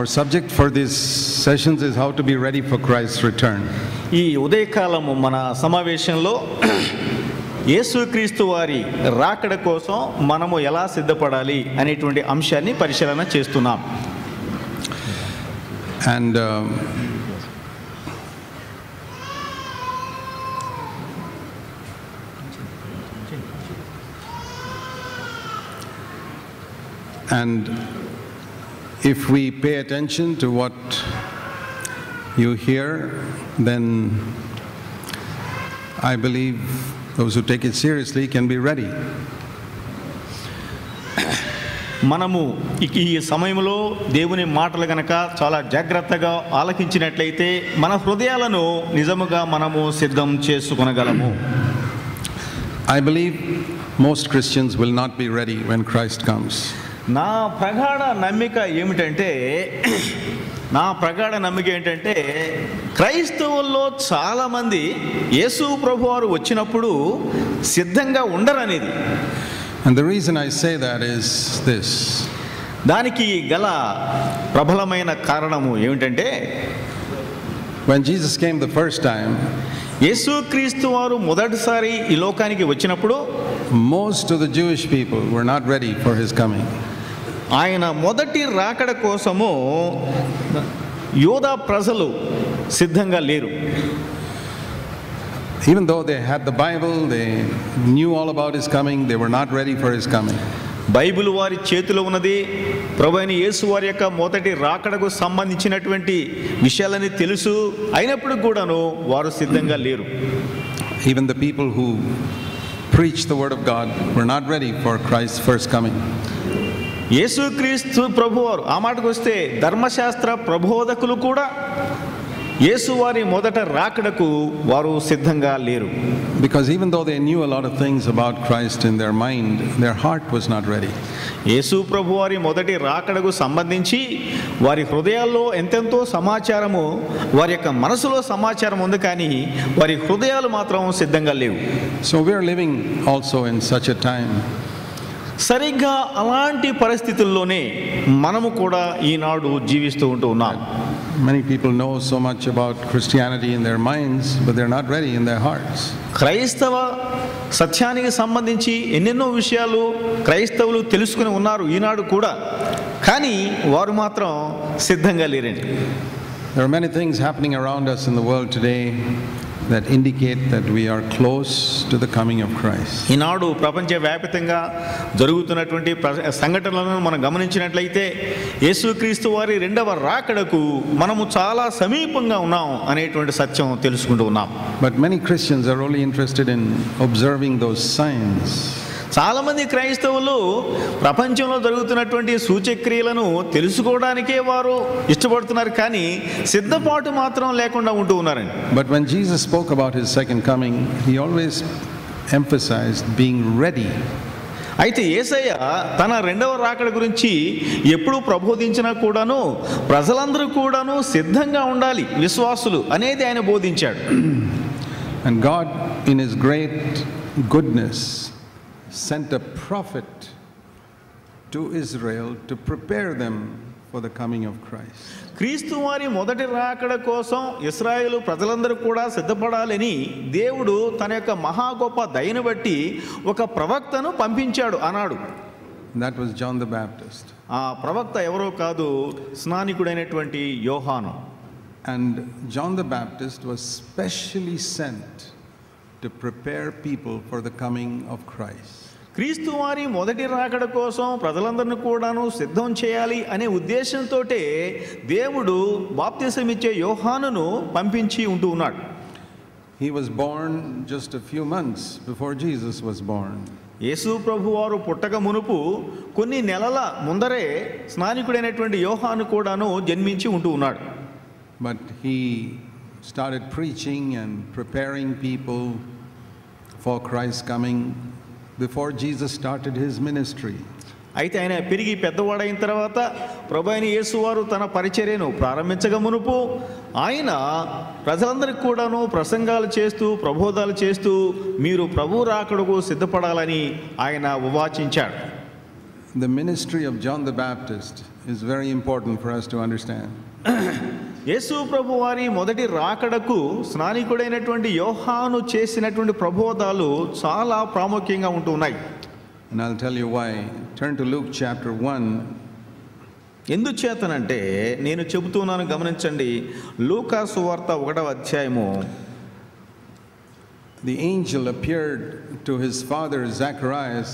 Our subject for these sessions is how to be ready for Christ's return. ఈ ఉదయకాలము మన సమావేశంలో యేసుక్రీస్తు వారి రాకడ కోసం మనము ఎలా సిద్ధపడాలి అనేటువంటి అంశాన్ని పరిశీలన చేస్తున్నాం. And if we pay attention to what you hear, then I believe those who take it seriously can be ready. మనము ఈ సమయంలో దేవుని మాటలు గనక చాలా జాగ్రత్తగా ఆలకించినట్లయితే మన హృదయాలను నిజముగా మనము సిద్ధం చేసుకొనగలము. I believe most Christians will not be ready when Christ comes. నా ప్రగాఢ నమ్మిక ఏంటంటే క్రైస్తవుల్లో చాలామంది యేసు ప్రభువారు వచ్చినప్పుడు సిద్ధంగా ఉండరనేది. And the reason I say that is this. దానికి గల ప్రబలమైన కారణము ఏమిటంటే, when Jesus came the first time, యేసుక్రీస్తు వారు మొదటిసారి ఈ లోకానికి వచ్చినప్పుడు most of the Jewish people were not ready for his coming. ఆయన మొదటి రాకడ కోసము యూదా ప్రజలు సిద్ధంగా లేరు. Even though they had the Bible, they knew all about his coming, they were not ready for his coming. Bible వారి చేతిలో ఉన్నది, ప్రభువైన యేసు వారి యొక్క మొదటి రాకడకు సంబంధించినటువంటి విషయాలని తెలుసు, అయినప్పుడు కూడాను వారు సిద్ధంగా లేరు. Even the people who preached the word of God were not ready for Christ's first coming. యేసుక్రీస్తు ప్రభువారు, ఆ మాటకు వస్తే ధర్మశాస్త్ర ప్రబోధకులు కూడా యేసు వారి మొదట రాకడకు వారు సిద్ధంగా లేరు. Because even though they knew a lot of things about Christ in their mind, their heart was not ready. యేసు ప్రభువారి మొదటి రాకడకు సంబంధించి వారి హృదయాల్లో ఎంతెంతో సమాచారము, వారి యొక్క మనసులో సమాచారం ఉంది, కానీ వారి హృదయాలు మాత్రం సిద్ధంగా లేవు. So we are living also in such a time. సరిగ్గా అలాంటి పరిస్థితుల్లోనే మనము కూడా ఈనాడు జీవిస్తూ ఉన్నాం. Many people know so much about Christianity in their minds, but they're not ready in their hearts. క్రైస్తవ సత్యానికి సంబంధించి ఎన్నెన్నో విషయాలు క్రైస్తవులు తెలుసుకుని ఉన్నారు ఈనాడు కూడా, కానీ వారు మాత్రం సిద్ధంగా లేరండి. There are many things happening around us in the world today that indicate that we are close to the coming of Christ. ఈనాడు ప్రపంచవ్యాప్తంగా జరుగుతున్నటువంటి సంఘటనలను మనం గమనించినట్లయితే యేసుక్రీస్తు వారి రెండవ రాకడకు మనము చాలా సమీపంగా ఉన్నాం అనేటువంటి సత్యం తెలుసుకుంటూ ఉన్నాం. But many Christians are only interested in observing those signs. చాలామంది క్రైస్తవులు ప్రపంచంలో జరుగుతున్నటువంటి సూచక్రియలను తెలుసుకోవడానికే వారు ఇష్టపడుతున్నారు, కానీ సిద్ధపాటు మాత్రం లేకుండా ఉంటూ ఉన్నారండి. But when Jesus spoke about his second coming, he always emphasized being ready. అయితే యేసయ్య తన రెండవ రాకడ గురించి ఎప్పుడు ప్రబోధించినా కూడాను ప్రజలందరూ కూడాను సిద్ధంగా ఉండాలి, విశ్వాసులు అనేది ఆయన బోధించాడు. And God in his great goodness sent a prophet to Israel to prepare them for the coming of Christ. క్రీస్తు వారి మొదటి రాకడ కోసం ఇశ్రాయేలు ప్రజలందరూ కూడా సిద్ధపడాలని దేవుడు తన యొక్క మహా గొప్ప దయను బట్టి ఒక ప్రవక్తను పంపించాడు అన్నాడు. That was John the Baptist. ఆ ప్రవక్త ఎవరో కాదు, స్నానికుడైనటువంటి యోహాను. And John the Baptist was specially sent to prepare people for the coming of Christ. క్రీస్తు వారి మొదటి రాకడ కోసం ప్రజలందరినీ కూడాను సిద్ధం చేయాలి అనే ఉద్దేశంతో దేవుడు బాప్తిసమిచ్చే యోహానును పంపించి ఉంటూ ఉన్నాడు. He was born just a few months before Jesus was born. యేసు ప్రభువారు పుట్టక మునుపు కొన్ని నెలల ముందరే స్నానికుడైనటువంటి యోహాను కూడాను జన్మించి ఉంటూ ఉన్నాడు. But he started preaching and preparing people for Christ's coming before Jesus started his ministry. అయితే ఆయన పెరిగి పెద్దవాడైన తర్వాత ప్రభువైన యేసు వారు తన పరిచర్యను ప్రారంభించక మునుపు ఆయన ప్రజలందరికీ కూడాను ప్రసంగాలు చేస్తూ ప్రబోధాలు చేస్తూ మీరు ప్రభు రాకడకు సిద్ధపడాలని ఆయన ఉవాచించాడు. the ministry of John the Baptist is very important for us to understand. యేసు ప్రభు వారి మొదటి రాకడకు స్నానికుడైనటువంటి యోహాను చేసినటువంటి ప్రబోధాలు చాలా ప్రాముఖ్యంగా ఉంటున్నాయి. And I'll tell you why. Turn to Luke chapter 1. ఎందుచేతనంటే నేను చెబుతున్నాను, గమనించండి. లూకా సువార్త 1వ అధ్యాయము. The angel appeared to his father Zacharias.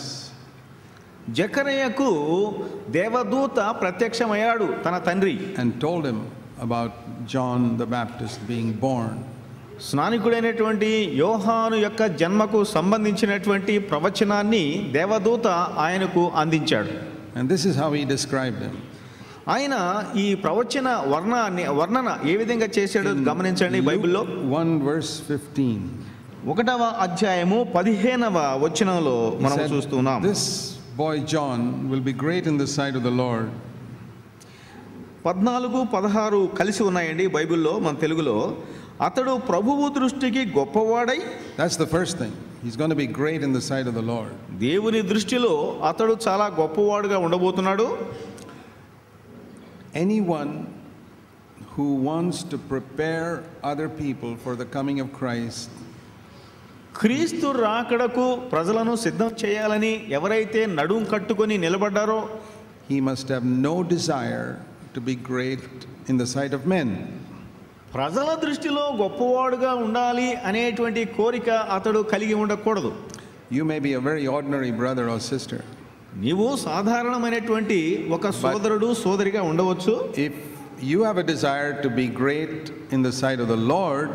జకరయ్యకు దేవదూత ప్రత్యక్షమయ్యాడు తన తండ్రి. And told him about John the Baptist being born. స్నానికుడైనటువంటి యోహాను యొక్క జన్మకు సంబంధించినటువంటి ప్రవచనాన్ని దేవదూత ఆయనకు అందించాడు. And this is how he described him. ఆయన ఈ ప్రవచన వర్ణన ఏ విధంగా చేశాడో గమనించండి. బైబిల్లో 1 verse 15. 1వ అధ్యాయము 15వ వచనంలో మనం చూస్తున్నాం. This boy John will be great in the sight of the Lord. 14, 16 కలిసి ఉన్నాయండి బైబిల్లో. మన తెలుగులో అతడు ప్రభువు దృష్టికి గొప్పవాడై, That's the first thing. He's going to be great in the sight of the Lord. దేవుని దృష్టిలో అతడు చాలా గొప్పవాడుగా ఉండబోతున్నాడు. Anyone who wants to prepare other people for the coming of Christ, క్రీస్తు రాకడకు ప్రజలను సిద్ధం చేయాలని ఎవరైతే నడుం కట్టుకొని నిలబడ్డారో, he must have no desire to be great in the sight of men. ప్రజల దృష్టిలో గొప్పవాడుగా ఉండాలి అనేటువంటి కోరిక అతడు కలిగి ఉండకూడదు. You may be a very ordinary brother or sister. నీవు సాధారణమైనటువంటి ఒక సోదరుడు సోదరిగా ఉండవచ్చు. If you have a desire to be great in the sight of the Lord,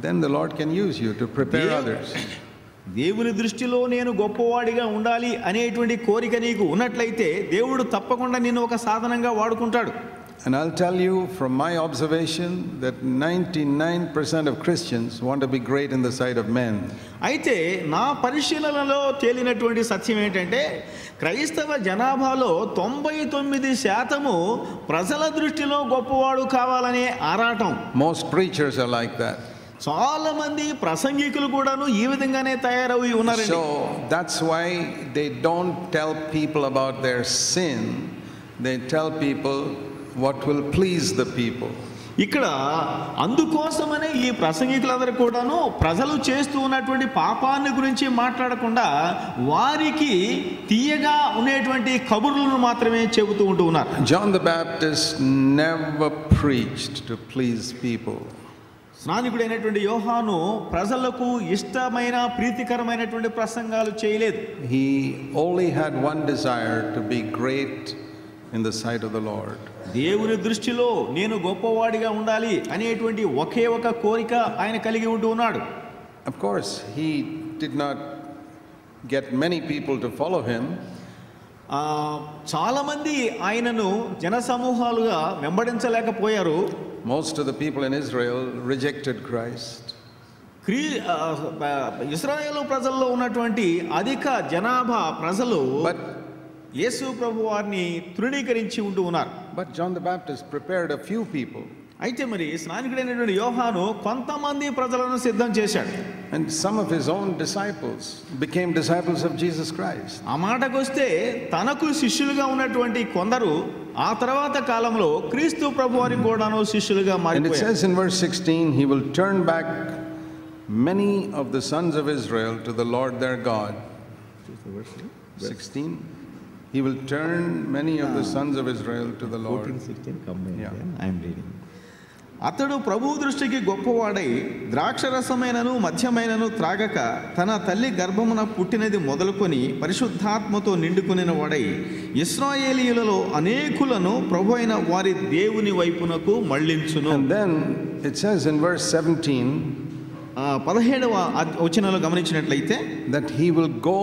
then the Lord can use you to prepare others. దేవుని దృష్టిలో నేను గొప్పవాడిగా ఉండాలి అనేటువంటి కోరిక నీకు ఉన్నట్లయితే దేవుడు తప్పకుండా నిన్ను ఒక సాధనంగా వాడుకుంటాడు. And I'll tell you from my observation that 99% of Christians want to be great in the sight of men. అయితే నా పరిశీలనలో తేలినటువంటి సత్యం ఏంటంటే క్రైస్తవ జనాభాలో 99% ప్రజల దృష్టిలో గొప్పవాడు కావాలనే ఆరాటం. Most preachers are like that. చాలా మంది ప్రసంగికులు కూడాను ఈ విధంగానే తయారవి ఉన్నారండి. So that's why they don't tell people about their sin. They tell people what will please the people. ఇక్కడ అందుకోసమనే ఈ ప్రసంగికులందరూ కూడాను ప్రజలు చేస్తూ ఉన్నటువంటి పాపాన్ని గురించి మాట్లాడకుండా వారికి తీయగా ఉండేటువంటి కబుర్లను మాత్రమే చెబుతూ ఉంటూ ఉన్నారు. John the Baptist never preached to please people. స్నానికుడైనటువంటి యోహాను ప్రజలకు ఇష్టమైన ప్రీతికరమైనటువంటి ప్రసంగాలు చేయలేదు. He only had one desire, to be great in the sight of the Lord. దేవుని దృష్టిలో నేను గొప్పవాడిగా ఉండాలి అనేటువంటి ఒకే ఒక కోరిక ఆయన కలిగి ఉంటూ ఉన్నాడు. Of course, he did not get many people to follow him. చాలా మంది ఆయనను జనసమూహాలుగా వెంబడించలేకపోయారు. Most of the people in Israel rejected Christ. ఇశ్రాయేలు ప్రజల్లో ఉన్నటువంటి అధిక జనాభా ప్రజలు యేసు ప్రభు వారిని తృణీకరించి ఉంటూ ఉన్నారు. But John the Baptist prepared a few people. అయితే మరి స్నానికుడైనటువంటి యోహాను కొంతమంది ప్రజలను సిద్ధం చేశాడు. And some of his own disciples became disciples of Jesus Christ. ఆ మాటకొస్తే తనకు శిష్యులుగా ఉన్నటువంటి కొందరు ఆ తర్వాత కాలంలో క్రీస్తు ప్రభు వారికి కూడాను శిష్యులుగా మారిపోయారు. And it says in verse 16, he will turn back many of the sons of Israel to the Lord their God. 16. He will turn many of the sons of Israel to the Lord. 14, I am reading. అతడు ప్రభు దృష్టికి గొప్పవాడై ద్రాక్షరసమైనను మద్యమైనను త్రాగక తన తల్లి గర్భమున పుట్టినది మొదలుకొని పరిశుద్ధాత్మతో నిండుకునిన వాడై ఇశ్రాయేలీయులలో అనేకులను ప్రభు అయిన వారి దేవుని వైపునకు మళ్ళించును. And then it says in verse 17, 17వ వచనంలో గమనించినట్లయితే, that he will go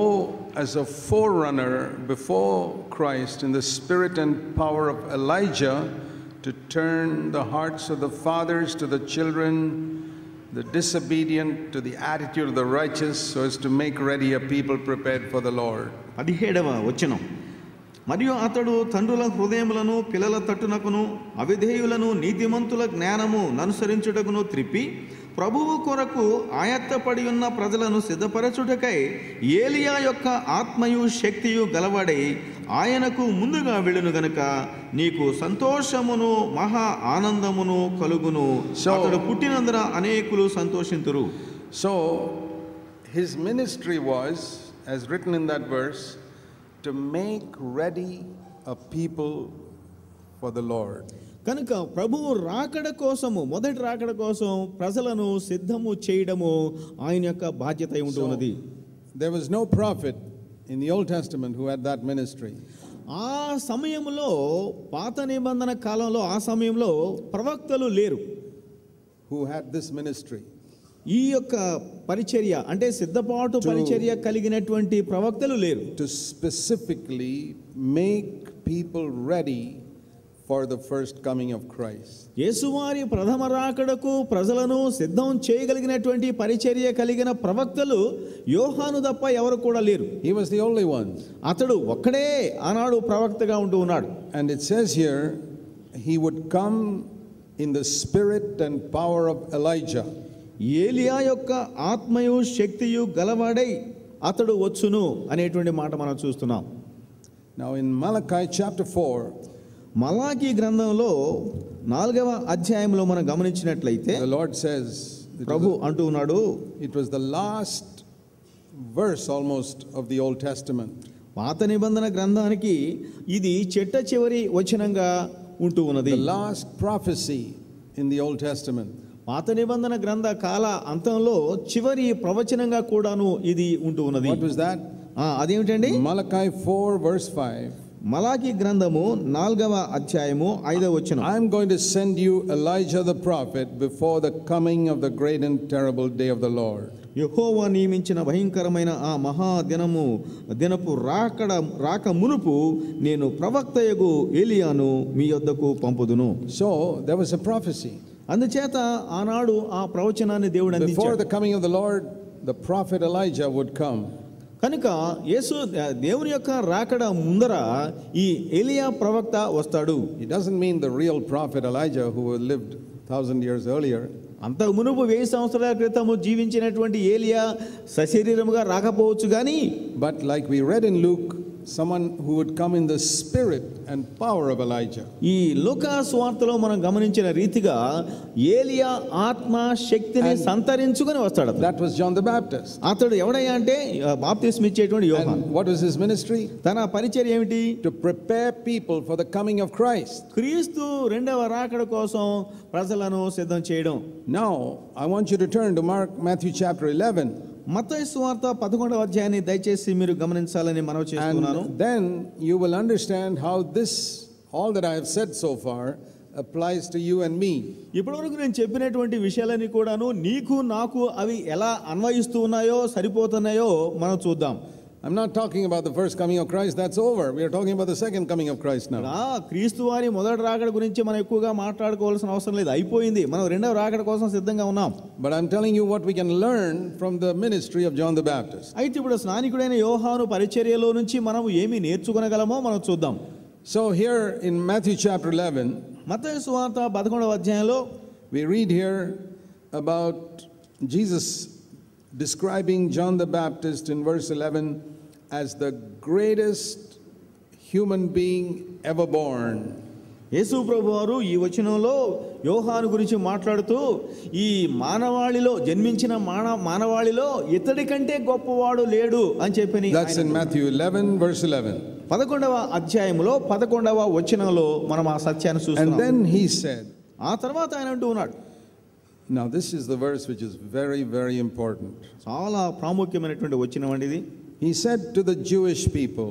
as a forerunner before Christ in the spirit and power of Elijah, to turn the hearts of the fathers to the children, the disobedient to the attitude of the righteous, so as to make ready a people prepared for the Lord. 17వ వచనం, మరియు అతడు తండ్రుల హృదయములను పిల్లల తట్టునకును అవిధేయులను నీతిమంతుల జ్ఞానము అనుసరించుటకును త్రిప్పి ప్రభువు కొరకు ఆయత్తపడి ఉన్న ప్రజలను సిద్ధపరచుటకై ఏలియా యొక్క ఆత్మయు శక్తియు గలవాడై ఆయనకు ముందుగా వెళ్ళును గనుక నీకు సంతోషమును మహా ఆనందమును కలుగును. అతడు పుట్టినందున అనేకులు సంతోషింతురు. So his ministry was, as written in that verse, to make ready a people for the Lord. కనుక ప్రభువు రాకడ కోసము, మొదటి రాకడ కోసం ప్రజలను సిద్ధము చేయడము ఆయన యొక్క బాధ్యత అయి ఉంటున్నది. There was no prophet in the Old Testament who had that ministry. ఆ సమయంలో, పాత నిబంధన కాలంలో ఆ సమయంలో ప్రవక్తలు లేరు who had this ministry. ఈ యొక్క పరిచర్య అంటే సిద్ధపాటు పరిచర్య కలిగినటువంటి ప్రవక్తలు లేరు. To specifically make people ready for the first coming of Christ. యేసువారి ప్రథమ రాకడకు ప్రజలను సిద్ధం చేయగలిగినటువంటి పరిచర్య కలిగిన ప్రవక్తలు యోహాను తప్ప ఎవరు కూడా లేరు. He was the only one. అతడు ఒక్కడే ఆనాడు ప్రవక్తగా ఉంటూ ఉన్నాడు. And it says here, he would come in the spirit and power of Elijah. ఏలియా యొక్క ఆత్మయు శక్తియు గలవాడై అతడు వచ్చును అనేటువంటి మాట మనం చూస్తున్నాం. Now in Malachi chapter 4, Malachi గ్రంథంలో 4వ అధ్యాయంలో మనం గమనించినట్లయితే the Lord says, ప్రభు అంటూ ఉన్నాడు, it was the last verse almost of the Old Testament. పాత నిబంధన గ్రంథానికి ఇది చిట్ట చివరి వచనంగా ఉంటూ ఉన్నది. The last prophecy in the Old Testament. పాత నిబంధన గ్రంథ కాల అంతంలో చివరి ప్రవచనంగా కూడాను ఇది ఉంటూ ఉన్నది. What was that? అదేమిటండి? Malachi 4 verse 5. మలాకీ గ్రంథము 4వ అధ్యాయము 5వ వచనం. I am going to send you Elijah the prophet before the coming of the great and terrible day of the Lord. యెహోవా నియమించిన భయంకరమైన ఆ మహా దినపు రాక మునుపు నేను ప్రవక్తయగు ఏలియాను మీ యొద్దకు పంపుదును. So there was a prophecy. అందుచేత ఆనాడు ఆ ప్రవచనాన్ని దేవుడు అందించాడు. Before the coming of the Lord, the prophet Elijah would come. కనుక దేవుని యొక్క రాకడ ముందర ఈ ఏలియా ప్రవక్త వస్తాడు. It doesn't mean the real prophet Elijah who lived 1,000 years earlier. అంతకు మునుపు 1000 సంవత్సరాల క్రితము జీవించినటువంటి ఏలియా సశరీరముగా రాకపోవచ్చు కానీ, but like we read in Luke, someone who would come in the spirit and power of Elijah. ఈ లూకా సువార్తలో మనం గమనించిన రీతిగా ఏలియా ఆత్మ శక్తిని సంతరించుకొని వస్తాడు. That was John the Baptist. అతడు ఎవడయ్యా అంటే బాప్తిస్మం ఇచ్చేటువంటి యోహాను. And what was his ministry? తన పరిచర్య ఏమిటి? To prepare people for the coming of Christ. క్రీస్తు రెండవ రాకడ కోసం ప్రజలను సిద్ధం చేయడం. Now I want you to turn to Matthew chapter 11. మత్తయి సువార్త 11వ అధ్యాయాన్ని దయచేసి మీరు గమనించాలని మనవి చేస్తున్నాను. And then you will understand how this, all that I have said so far, applies to you and me. ఇప్పటివరకు నేను చెప్పినటువంటి విషయాలన్నీ కూడాను నీకు నాకు అవి ఎలా అన్వయిస్తూ ఉన్నాయో సరిపోతున్నాయో మనం చూద్దాం. I'm not talking about the first coming of Christ, that's over. We are talking about the second coming of Christ now. క్రీస్తు వారి మొదటి రాకడ గురించి మనం ఎక్కువగా మాట్లాడుకోవాల్సిన అవసరం లేదు, అయిపోయింది. మనం రెండవ రాకడ కోసం సిద్ధంగా ఉన్నాం. But I'm telling you what we can learn from the ministry of John the Baptist. అయితే ఇప్పుడు స్నానికుడైన యోహాను పరిచర్యలో నుంచి మనం ఏమి నేర్చుకోగలమో మనం చూద్దాం. So here in Matthew chapter 11, మత్తయి సువార్త 11వ అధ్యాయంలో we read here about Jesus describing John the Baptist in verse 11 as the greatest human being ever born. యేసు ప్రభువారు ఈ వచనంలో యోహాను గురించి మాట్లాడుతూ ఈ మానవాళిలో జన్మించిన మానవాళిలో ఇతడి కంటే గొప్పవాడు లేడు అని చెప్పని. That's in Matthew 11 verse 11. 11వ అధ్యాయంలో 11వ వచనంలో మనం ఆ సత్యాన్ని చూస్తున్నాం. And then he said, ఆ తర్వాత ఆయన అంటూ ఉన్నాడు. now this is the verse which is very very important. చాలా ప్రాముఖ్యమైనటువంటి వచనం అండి ఇది. He said to the Jewish people,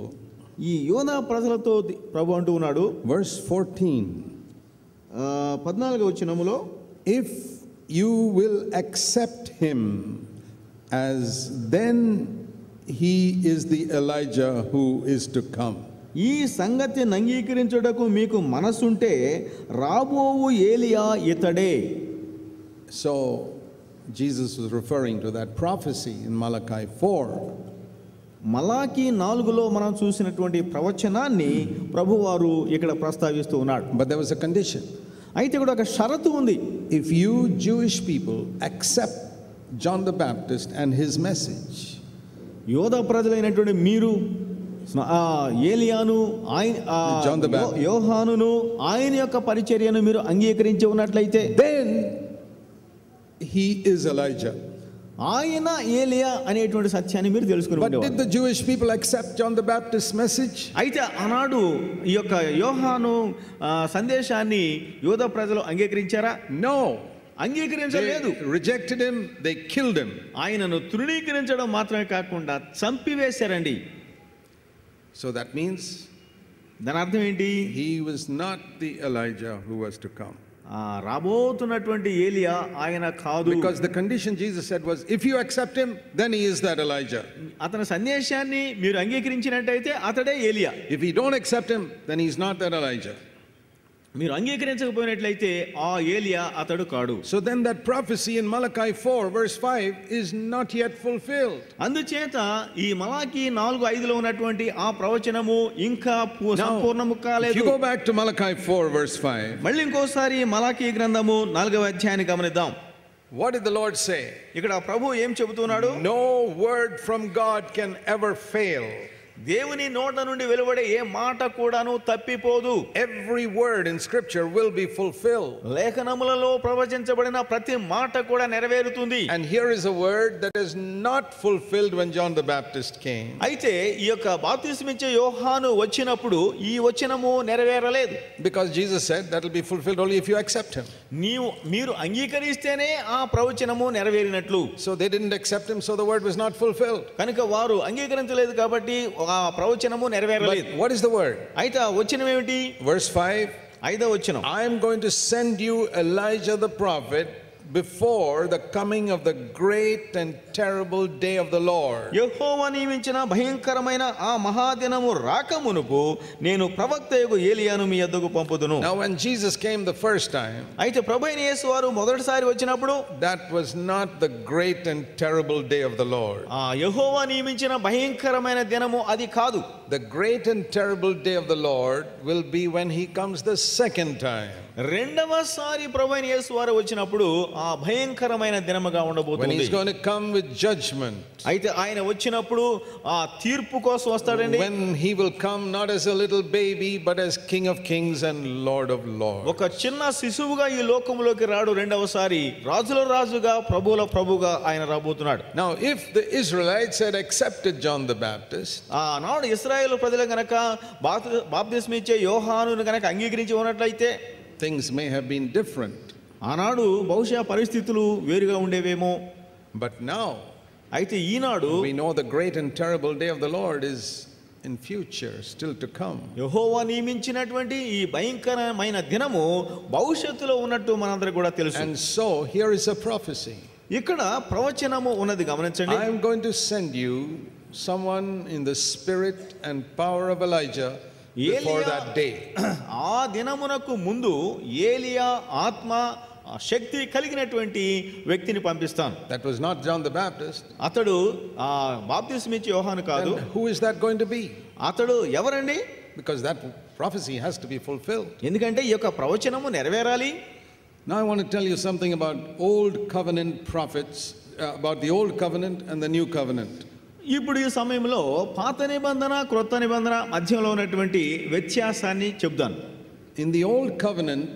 ఈ యోనా ప్రజలతో ప్రభు అంటూ ఉన్నాడు. verse 14, 14వ వచనములో, if you will accept him, as then he is the Elijah who is to come. ఈ సంగతిని అంగీకరించుటకు మీకు మనసుంటే రాబోవు ఏలియా ఇతడే. So Jesus was referring to that prophecy in Malachi 4. Malachi 4లో మనం చూసినటువంటి ప్రవచనాన్ని ప్రభువారు ఇక్కడ ప్రస్తావిస్తూ ఉన్నాడు. But there was a condition. అయితే కూడా ఒక షరతు ఉంది. If you Jewish people accept John the Baptist and his message, యోధా ప్రజలైనటువంటి మీరు ఏలియాను యోహానును ఆయన యొక్క పరిచర్యను మీరు అంగీకరించి ఉన్నట్లయితే, then he is Elijah. ఆయన ఏలియా అనేటువంటి సత్యాన్ని మీరు తెలుసుకుని But did the Jewish people accept John the Baptist's message? అయితే ఆనాడు ఈ యొక్క యోహాను సందేశాన్ని యోధా ప్రజలు అంగీకరించారా? No. అంగీకరించలేదు. They rejected him, they killed him. ఆయనను తృణీకరించడం మాత్రమే కాకుండా చంపివేశారండి. So that means దాని అర్థం ఏంటి? he was not the Elijah who was to come. రాబోతున్నటువంటి ఏలియా ఆయన కాదు. Because the condition Jesus said was, if you accept him, then he is that Elijah. అతని సందేశాన్ని మీరు అంగీకరించినట్టయితే అతడే ఏలియా. If you don't accept him, then he's not that Elijah. మీరు అంగీకరించకపోయినట్లయితే ఆ ఏలియా అతడు కాడు. So then that prophecy in Malachi 4 verse 5 is not yet fulfilled. అందుచేత ఈ మలాకి 4:5లో ఉన్నటువంటి ఆ ప్రవచనము ఇంకా సంపూర్ణము కాలేదు. If you go back to Malachi 4 verse 5, మళ్ళీ ఇంకోసారి మలాకి గ్రంథము 4వ అధ్యాయాన్ని గమనిద్దాం. what did the Lord say? ఇక్కడ ప్రభు ఏం చెబుతున్నాడు? No word from God can ever fail. దేవుని నోట నుండి వెలువడే ఏ మాట కూడాను తప్పిపోదు. Every word in scripture will be fulfilled. లేఖనములలో ప్రవచించబడిన ప్రతి మాట కూడా నెరవేరుతుంది. And here is a word that is not fulfilled when John the Baptist came. అయితే ఈ యొక్క బాప్తిస్మిచ్చే యోహాను వచ్చినప్పుడు ఈ వచనము నెరవేరలేదు. Because Jesus said that will be fulfilled only if you accept him. మీరు అంగీకరిస్తేనే ఆ ప్రవచనము నెరవేరినట్లు. So they didn't accept him, so the word was not fulfilled. కనుక వారు అంగీకరించలేదు కాబట్టి ఆ ప్రవచనము నెరవేరలేదు. What is the word? అయితే ఆ వచనం ఏమిటి? Verse 5, 5వ వచనం. I am going to send you Elijah the prophet before the coming of the great and terrible day of the Lord. యెహోవా నియమించిన భయంకరమైన ఆ మహాదినము రాకమునుపు నేను ప్రవక్తయగు ఏలియాను మీ యొద్దకు పంపుదును. Now when Jesus came the first time, అయితే ప్రభువైన యేసు వారు మొదటిసారి వచ్చినప్పుడు that was not the great and terrible day of the Lord. యెహోవా నియమించిన భయంకరమైన దినము అది కాదు. The great and terrible day of the Lord will be when he comes the second time. రెండవసారి ప్రభువైన యేసు వారు వచ్చినప్పుడు ఆ భయంకరమైన దినముగా ఉండబోతుంది. When he's going to come with judgment. అయితే ఆయన వచ్చినప్పుడు ఆ తీర్పు కోసం వస్తాడండి. When he will come not as a little baby but as King of Kings and Lord of Lords. ఒక చిన్న శిశువుగా ఈ లోకములోకి రాడు. రెండవసారి రాజుల రాజుగా ప్రభువుల ప్రభువుగా ఆయన రాబోతున్నాడు. Now if the Israelites had accepted John the Baptist, నాడు ఇశ్రాయేలు ప్రజలు గనక బాప్తిస్మిచ్చే యోహానును గనక అంగీకరించి ఉన్నట్లయితే things may have been different. ఆనాడు బహుశా పరిస్థితులు వేరుగా ఉండేవేమో. But now అయితే ఈనాడు we know the great and terrible day of the Lord is in future, still to come. యెహోవా నియమించినటువంటి ఈ భయంకరమైన దినము భవిష్యత్తులో ఉన్నట్టు మనందరికీ కూడా తెలుసు. And so here is a prophecy. ఇక్కడ ప్రవచనము ఉన్నది గమనించండి. I am going to send you someone in the spirit and power of Elijah before that day. ఆ దినమునకు ముందు ఏలియా ఆత్మ శక్తి కలిగినటువంటి వ్యక్తిని పంపిస్తాను. That was not John the Baptist. అతడు బాప్తిస్మిచ్చే యోహాను కాదు. Who is that going to be? అతడు ఎవరండి? Because that prophecy has to be fulfilled. ఎందుకంటే ఈ యొక్క ప్రవచనము నెరవేరాలి. Now I want to tell you something about old covenant prophets, about the old covenant and the new covenant. ఇప్పుడు ఈ సమయంలో పాత నిబంధన క్రొత్త నిబంధన మధ్యలో ఉన్నటువంటి వ్యత్యాసాన్ని చెప్తాను. In the old covenant,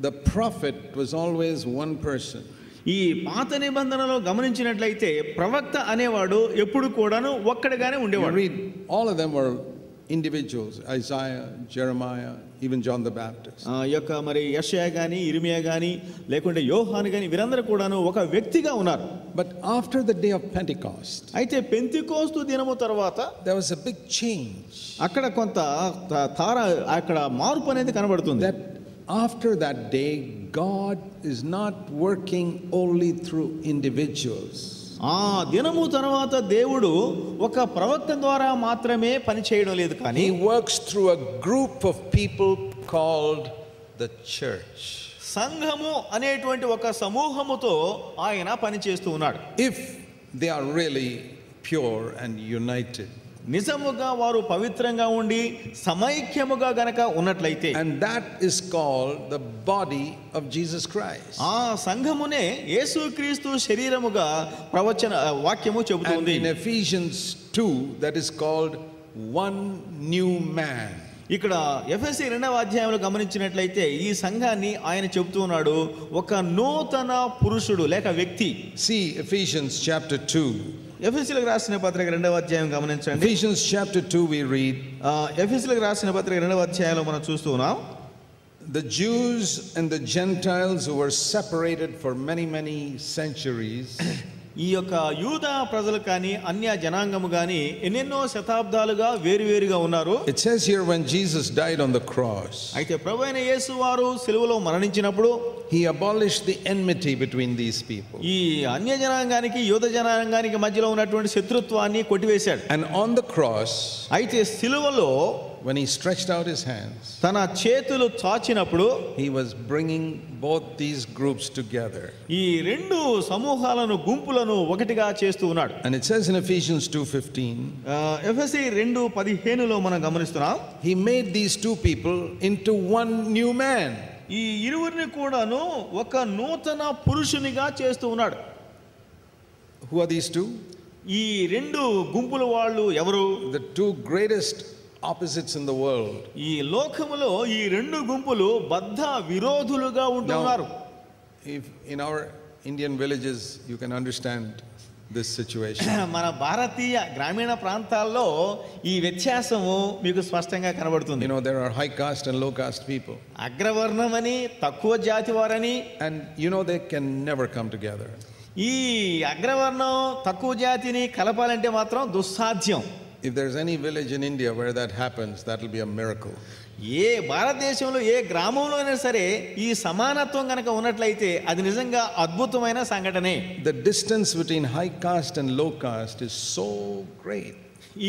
the prophet was always one person. ఈ పాత నిబంధనలో గమనించినట్లయితే ప్రవక్త అనేవాడు ఎప్పుడు కూడాను ఒక్కడిగానే ఉండేవాడు. You read, all of them were individuals. Isaiah, Jeremiah, even John the Baptist. యొక్క మరి యెషయా గాని ఇర్మియా గాని లేకుంటే యోహాను గాని వీరందరూ కూడాను ఒక వ్యక్తిగా ఉన్నారు. But after the day of Pentecost, అయితే పెంతెకోస్తు దినము తర్వాత there was a big change. అక్కడ కొంత అక్కడ మార్పు అనేది కనబడుతుంది. That after that day, God is not working only through individuals. ఆ దినము తర్వాత దేవుడు ఒక ప్రవక్త ద్వారా మాత్రమే పని చేయడం లేదు, కానీ He works through a group of people called the church. సంఘము అనేటువంటి ఒక సమూహముతో ఆయన పని చేస్తూ ఉన్నాడు. If they are really pure and united. నిజముగా వారు పవిత్రంగా ఉండి సమైక్యముగా గనక ఉన్నట్లయితే, and that is called the body of Jesus Christ. ఆ సంఘమునే యేసుక్రీస్తు శరీరముగా వాక్యము And చెబుతుంది. in Ephesians 2, that is called one new man. ఇక్కడ ఎఫెసీ 2వ అధ్యాయంలో గమనించినట్లయితే ఈ సంఘాన్ని ఆయన చెబుతూ ఉన్నాడు, ఒక నూతన పురుషుడు లేక వ్యక్తి. See Ephesians chapter 2. ఎఫెసీలకు రాసిన పత్రిక 2వ అధ్యాయం గమనించండి. Ephesians chapter 2 we read, ఎఫెసీలకు రాసిన పత్రిక 2వ అధ్యాయంలో మనం చూస్తూ ఉన్నాం, the Jews and the Gentiles who were separated for many centuries. ఈ యొక్క యూదా ప్రజలు కానీ అన్య జనాంగము కానీ ఎన్నెన్నో శతాబ్దాలుగా వేరువేరుగా ఉన్నారు. It says here when Jesus died on the cross, అయితే ప్రభువైన యేసు వారు సిలువలో మరణించినప్పుడు he abolished the enmity between these people. ఈ అన్య జనాంగానికి యూద జనాంగానికి మధ్యలో ఉన్నటువంటి శత్రుత్వాన్ని కొట్టివేశాడు. And on the cross, అయితే సిలువలో when he stretched out his hands, తన చేతులు చాచినప్పుడు he was bringing both these groups together. ఈ రెండు సమూహాలను గుంపులను ఒకటిగా చేస్తూ ఉన్నాడు. And it says in Ephesians 2:15, ఎఫెసీ 2:15లో మనం గమనిస్తున్నాం, he made these two people into one new man. ఈ ఇరువురిని కూడాను ఒక నూతన పురుషునిగా చేస్తూ ఉన్నాడు. Who are these two? ఈ రెండు గుంపుల వాళ్ళు ఎవరు? The two greatest opposites in the world. ఈ లోకములో ఈ రెండు గుంపులు బద్ధ విరోధులుగా ఉంటున్నారు. If in our Indian villages you can understand this situation. మన భారతీయ గ్రామీణ ప్రాంతాల్లో ఈ వ్యత్యాసము మీకు స్పష్టంగా కనబడుతుంది. You know, there are high caste and low caste people. అగ్రవర్ణమని తక్కువ జాతి వారని, And you know they can never come together. ఈ అగ్రవర్ణం తక్కువ జాతిని కలపాలంటే మాత్రం దుస్సాధ్యం. If there's any village in India where that happens, that will be a miracle. ఏ భారతదేశంలో ఏ గ్రామంలో అయినా సరే ఈ సమానత్వం కనుక ఉన్నట్లయితే అది నిజంగా అద్భుతమైన సంఘటనే. The distance between high caste and low caste is so great.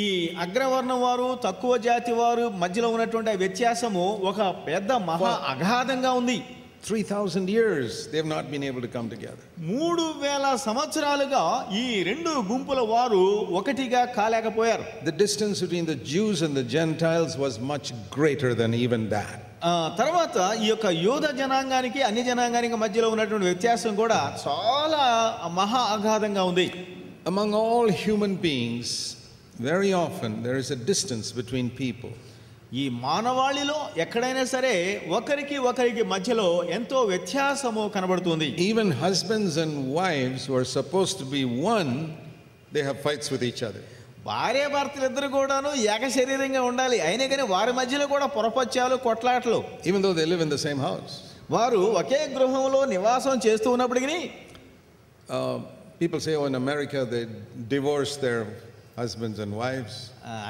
ఈ అగ్రవర్ణం వారు తక్కువ జాతి వారు మధ్యలో ఉన్నటువంటి వ్యత్యాసము ఒక పెద్ద మహా అగాధంగా ఉంది. 3,000 years they have not been able to come together. 3000 సంవత్సరాలుగా ఈ రెండు గుంపుల వారు ఒకటిగా కాలేకపోయారు. The distance between the Jews and the Gentiles was much greater than even that. తర్వాత ఈ యొక్క యూద జనాంగానికి అన్య జనాంగానికి మధ్యలో ఉన్నటువంటి వ్యత్యాసం కూడా చాలా మహా అగాధంగా ఉంది. Among all human beings, very often there is a distance between people. ఈ మానవాళిలో ఎక్కడైనా సరే ఒకరికి మధ్యలో ఎంతో వ్యత్యాసము కనబడుతుంది. Even husbands and wives who are supposed to be one, they have fights with each other. భార్య భర్తలు ఇద్దరు కూడాను ఏక శరీరంగా ఉండాలి, అయినా కానీ వారి మధ్యలో కూడా పొరపచ్చాలు కొట్లాటలు. Even though they live in the same house. వారు ఒకే గృహంలో నివాసం చేస్తూ ఉన్నప్పటికీ people say, oh, in America they divorce their husbands and wives.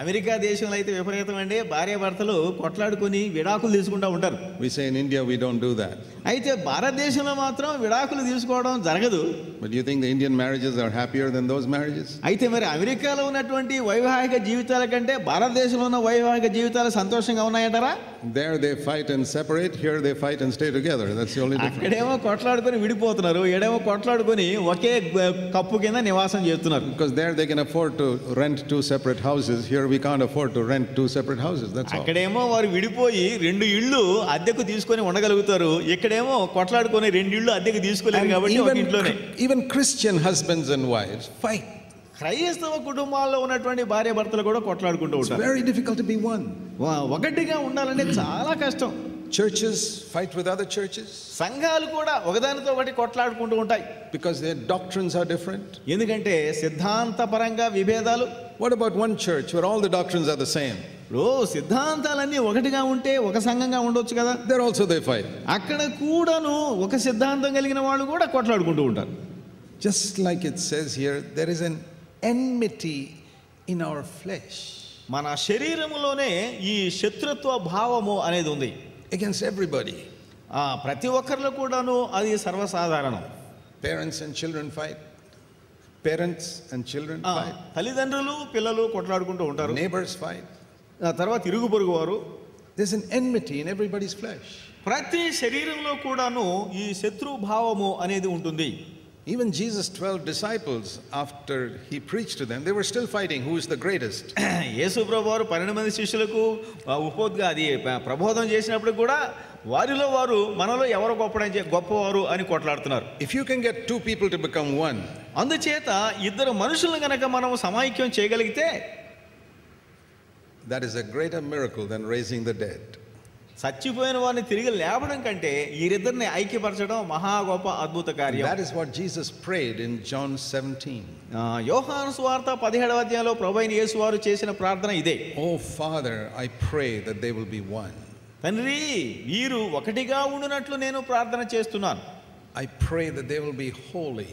America దేశంలో అయితే విపరీతం అండి, భార్య భర్తలు కొట్లాడుకొని విడాకులు తీసుకుంటూ ఉంటారు. We say in India we don't do that. అయితే భారతదేశంలో మాత్రం విడాకులు తీసుకోవడం జరగదు. But do you think the Indian marriages are happier than those marriages? అయితే మరి అమెరికాలో ఉన్నటువంటి వైవాహిక జీవితాల కంటే భారతదేశంలో ఉన్న వైవాహిక జీవితాలు సంతోషంగా ఉన్నాయంటారా? There they fight and separate, here they fight and stay together. That's the only difference. అక్కడేమో కొట్లాడుకొని విడిపోతున్నారు, ఏడేమో కొట్లాడుకొని ఒకే కప్పు కింద నివాసం చేస్తున్నారు. Because there they can afford to rent two separate houses. Here we can't afford to rent two separate houses. That's all. అక్కడేమో వారు విడిపోయి రెండు ఇళ్ళు అద్దెకు తీసుకొని ఉండగలుగుతారు, ఇక్కడేమో కొట్లాడుకొని రెండు ఇళ్ళు అద్దెకు తీసుకోలేరు కాబట్టి ఒక ఇంట్లోనే. Even Christian husbands and wives fight. క్రైస్తవ కుటుంబాల్లో ఉన్నటువంటి భార్య భర్తలు కూడా కొట్లాడుకుంటూ It's ఉంటారు. very difficult to be one. ఒకటిగా ఉండాలంటే చాలా కష్టం. Churches fight with other churches సంఘాలు కూడా ఒకదానితో ఒకటి కొట్లాడుకుంటూ ఉంటాయి. because their doctrines are different. ఎందుకంటే సిద్ధాంతపరంగా విభేదాలు. What about one church where all the doctrines are the same? సిద్ధాంతాలన్నీ ఒకటిగా ఉంటే ఒక సంఘంగా ఉండొచ్చు కదా. There also they fight. అక్కడ కూడాను ఒక సిద్ధాంతం కలిగిన వాళ్ళు కూడా కొట్లాడుకుంటూ ఉంటారు. Just like it says here, there is an enmity in our flesh. మన శరీరములోనే ఈ శత్రుత్వ భావము అనేది ఉంది. Against everybody. ప్రతి ఒక్కరిలో కూడాను అది సర్వసాధారణం. Parents and children fight. Parents and children fight. తల్లిదండ్రులు పిల్లలు కొట్లాడుకుంటూ ఉంటారు. Neighbors fight. తర్వాత ఇరుగు పొరుగు వారు. There's an enmity in everybody's flesh. ప్రతి శరీరంలో కూడాను ఈ శత్రు భావము అనేది ఉంటుంది. Even Jesus' 12 disciples, after he preached to them, they were still fighting who is the greatest. యేసు ప్రభువారు 12 మంది శిష్యులకు ప్రబోధం చేసినప్పుడు కూడా వారిలో వారు మనలో ఎవరు గొప్పవారు అని కొట్లాడుతున్నారు. If you can get two people to become one, అందుచేత ఇద్దరు మనుషులను గనక మనం సమాఖ్యం చేయగలిగితే, that is a greater miracle than raising the dead. చచ్చిపోయిన వారిని తిరిగి లేపడం కంటే వీరిద్దరిని ఐక్యపరచడం మహా గొప్ప అద్భుత కార్యం. That is what Jesus prayed in John 17. యోహాను సువార్త 17వ అధ్యాయంలో ప్రభువైన యేసు వారు చేసిన ప్రార్థన ఇదే. Oh Father, I pray that they will be one. తండ్రి, వీరు ఒకటిగా ఉండునట్లు నేను ప్రార్థన చేస్తున్నాను. I pray that they will be holy.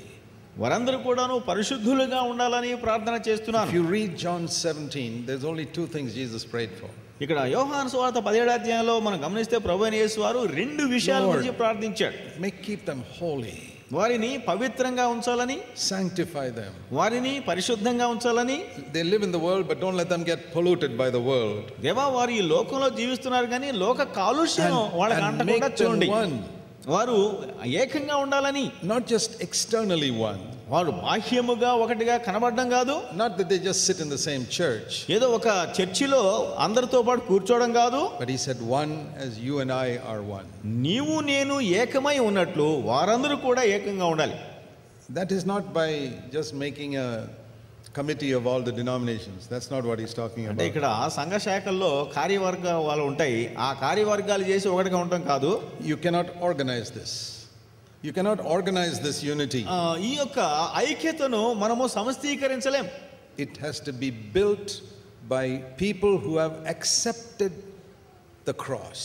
వారందరూ కూడాను పరిశుద్ధులుగా ఉండాలని ప్రార్థన చేస్తున్నాను. If you read John 17, there's only two things Jesus prayed for. ఇక్కడ యోహాను సువార్త 17వ అధ్యాయంలో మనం గమనిస్తే ప్రభువైన యేసు వారు రెండు విషయాల గురించి ప్రార్థించాడు. Keep them holy. వారిని పవిత్రంగా ఉంచాలని, sanctify them. వారిని పరిశుద్ధంగా ఉంచాలని. They live in the world, but don't let them get polluted by the world. దేవా, వారు ఈ లోకంలో జీవిస్తున్నారు కానీ లోక కాలుష్యం వాళ్ళకి అంటకుండా చూడండి. వారు ఏకంగా ఉండాలని. Not just externally one. వారు బాహ్యముగా ఒకటిగా కనబడడం కాదు. Not that they just sit in the same church. ఏదో ఒక చర్చిలో అందరితో పాటు కూర్చోవడం కాదు. But he said one as you and I are one. నీవు నేను ఏకమై ఉన్నట్లు వారందరూ కూడా ఏకంగా ఉండాలి. That is not by just making a committee of all the denominations. That's not what he's talking about. అంటే ఇక్కడ సంఘ శాఖల్లో కార్యవర్గాలు ఉంటాయి. ఆ కార్యవర్గాలు చేసి ఒకటిగా ఉండటం కాదు. You cannot organize this. You cannot organize this unity. ఈ యొక్క ఐక్యతను మనము సమస్థీకరించలేం. It has to be built by people who have accepted the cross.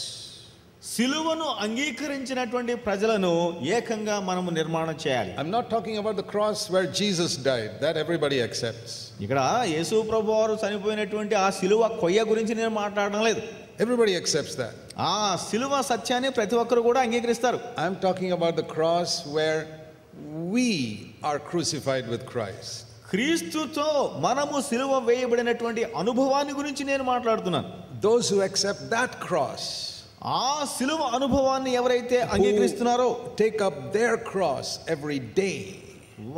సిలువను అంగీకరించినటువంటి ప్రజలను ఏకంగా మనము నిర్మాణం చేయాలి. I'm not talking about the cross where Jesus died. That everybody accepts. ఇక్కడ యేసు ప్రభువారు చనిపోయినటువంటి ఆ సిలువ కొయ్య గురించి నేను మాట్లాడడం లేదు. Everybody accepts that. ఆ సిలువ సత్యాన్ని ప్రతి ఒక్కరు కూడా అంగీకరిస్తారు. I'm talking about the cross where we are crucified with Christ. క్రీస్తుతో మనము సిలువ వేయబడినటువంటి అనుభవాన్ని గురించి నేను మాట్లాడుతున్నాను. Those who accept that cross, ఆ సిలువ అనుభవాన్ని ఎవరైతే అంగీకరిస్తున్నారో, take up their cross every day.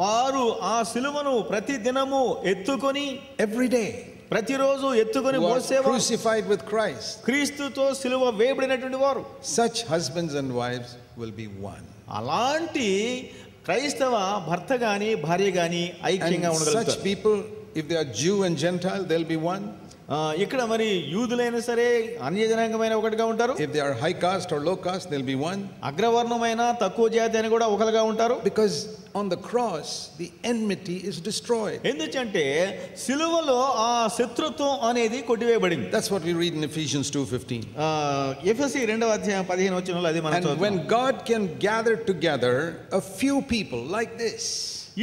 వారు ఆ సిలువను ప్రతి దినము ఎత్తుకొని, every day, ప్రతిరోజు ఎత్తుకొని మోసేవారు, crucified with Christ. క్రీస్తుతో సిలువ వేయబడినటువంటి వారు. Such husbands and wives will be one. అలాంటి క్రైస్తవ భర్త గాని భార్య గాని ఐక్యంగా ఉండగలుగుతారు. Such people, if they are Jew and Gentile, they'll be one. ఇక్కడ మరి యూదులైనా సరే అన్యజనాంగమైన ఒకటిగా ఉంటారు. If they are high caste or low caste, they'll be one. అగ్రవర్ణమైన తక్కువ జాతి అని కూడా ఒకలుగా ఉంటారు. Because on the cross the enmity is destroyed. ఎందుకంటే సిలువలో ఆ శత్రుత్వం అనేది కొట్టివేయబడింది. That's what we read in Ephesians 2:15. ఎఫెసీ 2వ అధ్యాయం 15 వచనంలో అది మనం చదువుతాం. And when God can gather together a few people like this,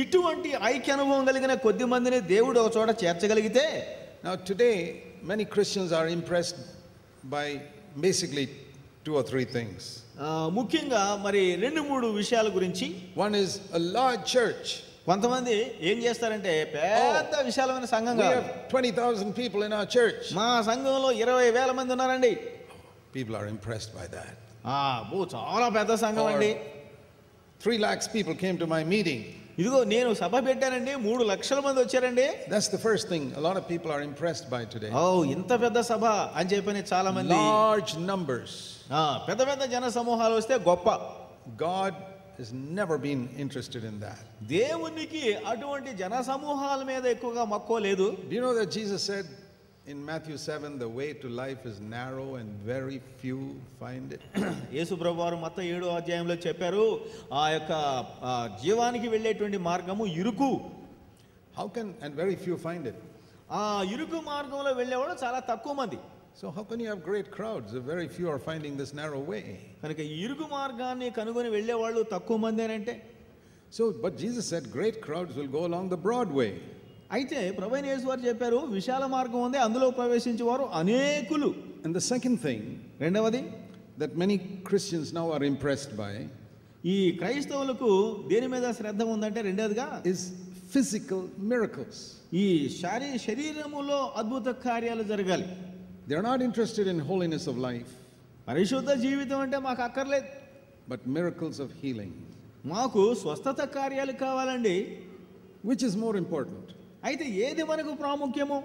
ఇటువంటి ఐక్య అనుభవం కలిగిన కొద్ది మందిని దేవుడు ఒక చోట చేర్చగలిగితే. Now today many Christians are impressed by basically 2 or 3 things. ముఖ్యంగా మరి 2-3 విషయాల గురించి. One is a large church. కొంతమంది ఏం చేస్తారంటే పెద్ద విశాలమైన సంఘం కాదు. We have 20,000 people in our church. మా సంఘంలో 20,000 మంది ఉన్నారండి. People are impressed by that. చాలా పెద్ద సంఘం అండి. 3 lakhs people came to my meeting. ఇదిగో నేను సభ పెట్టానండి, 3 లక్షల మంది వచ్చారండి. That's the first thing a lot of people are impressed by today. ఇంత పెద్ద సభ అని చెప్పని చాలా మంది, large numbers. పెద్ద పెద్ద జన సమూహాలు వస్తే గొప్ప. God has never been interested in that. దేవునికి అటువంటి జన సమూహాల మీద ఎక్కువగా మక్కువ లేదు. Do you know that Jesus said in Matthew 7, the way to life is narrow and very few find it? యేసు ప్రభువారు మత్తయి 7వ అధ్యాయంలో చెప్పారు, ఆ యొక్క జీవానికి వెళ్ళేటువంటి మార్గము ఇరుకు. How can and very few find it? ఆ ఇరుకు మార్గంలో వెళ్ళేవాళ్ళు చాలా తక్కువ మంది. So how can you have great crowds if very few are finding this narrow way? కనుక ఇరుకు మార్గాన్ని కనుగొని వెళ్ళేవాళ్ళు తక్కువ మంది అంటే. So but Jesus said great crowds will go along the broad way. అయితే ప్రభువైన యేసు వారు చెప్పారు విశాల మార్గం ఉంది, అందులో ప్రవేశించేవారు అనేకులు. And the second thing, రెండవది, that many Christians now are impressed by, ఈ క్రైస్తవులకు దేని మీద శ్రద్ధ ఉందంటే రెండవదిగా, is physical miracles. ఈ శరీరములో అద్భుత కార్యాలు జరగాలి. They are not interested in holiness of life, పరిశుద్ధ జీవితం అంటే మాకు అక్కర్లేదు, but miracles of healing. మాకు స్వస్థత కార్యాలు కావాలండి. Which is more important? అయితే ఏది మనకు ప్రాముఖ్యము?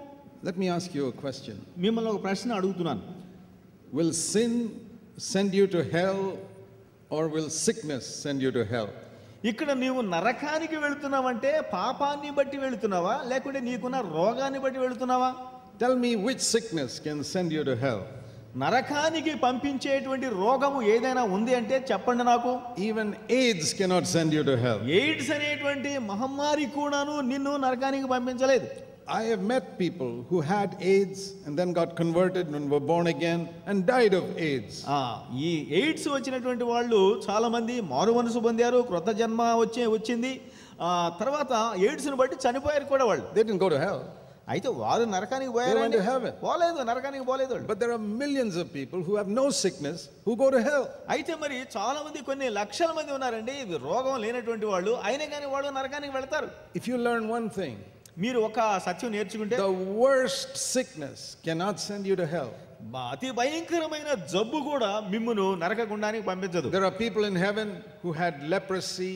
Let me ask you a question. మిమ్మల్ని ఒక ప్రశ్న అడుగుతున్నాను. Will sin send you to hell or will sickness send you to hell? ఇక్కడ నీవు నరకానికి వెళుతున్నావంటే పాపాన్ని బట్టి వెళుతున్నావా, లేకుంటే నీకున్న రోగాన్ని బట్టి వెళుతున్నావా? Tell me which sickness can send you to hell. నరకానికి పంపించేటువంటి రోగము ఏదైనా ఉంది అంటే చెప్పండి నాకు. Even AIDS cannot send you to hell. AIDS అనేటువంటి మహమ్మారి కూడాను నిన్ను నరకానికి పంపించలేదు. I have met people who had AIDS and then got converted and were born again and died of AIDS. ఈ ఎయిడ్స్ వచ్చినటువంటి వాళ్ళు చాలా మంది మారు మనసు పొందారు, క్రొత్త జన్మ వచ్చింది, తర్వాత ఎయిడ్స్ని బట్టి చనిపోయారు కూడా వాళ్ళు. They didn't go to hell. అయితే వారు నరకానికి పోలేదు, నరకానికి పోలేదు. But there are millions of people who have no sickness who go to hell. అయితే మరి చాలా మంది, కొన్ని లక్షల మంది ఉన్నారండి రోగం లేనటువంటి వాళ్ళు, అయినా కానీ వాళ్ళు నరకానికి వెళ్తారు. If you learn one thing, మీరు ఒక సత్యం నేర్చుకుంటే, the worst sickness cannot send you to hell. అతి భయంకరమైన జబ్బు కూడా మిమ్మును నరకగుండానికి పంపించదు. There are people in heaven who had leprosy,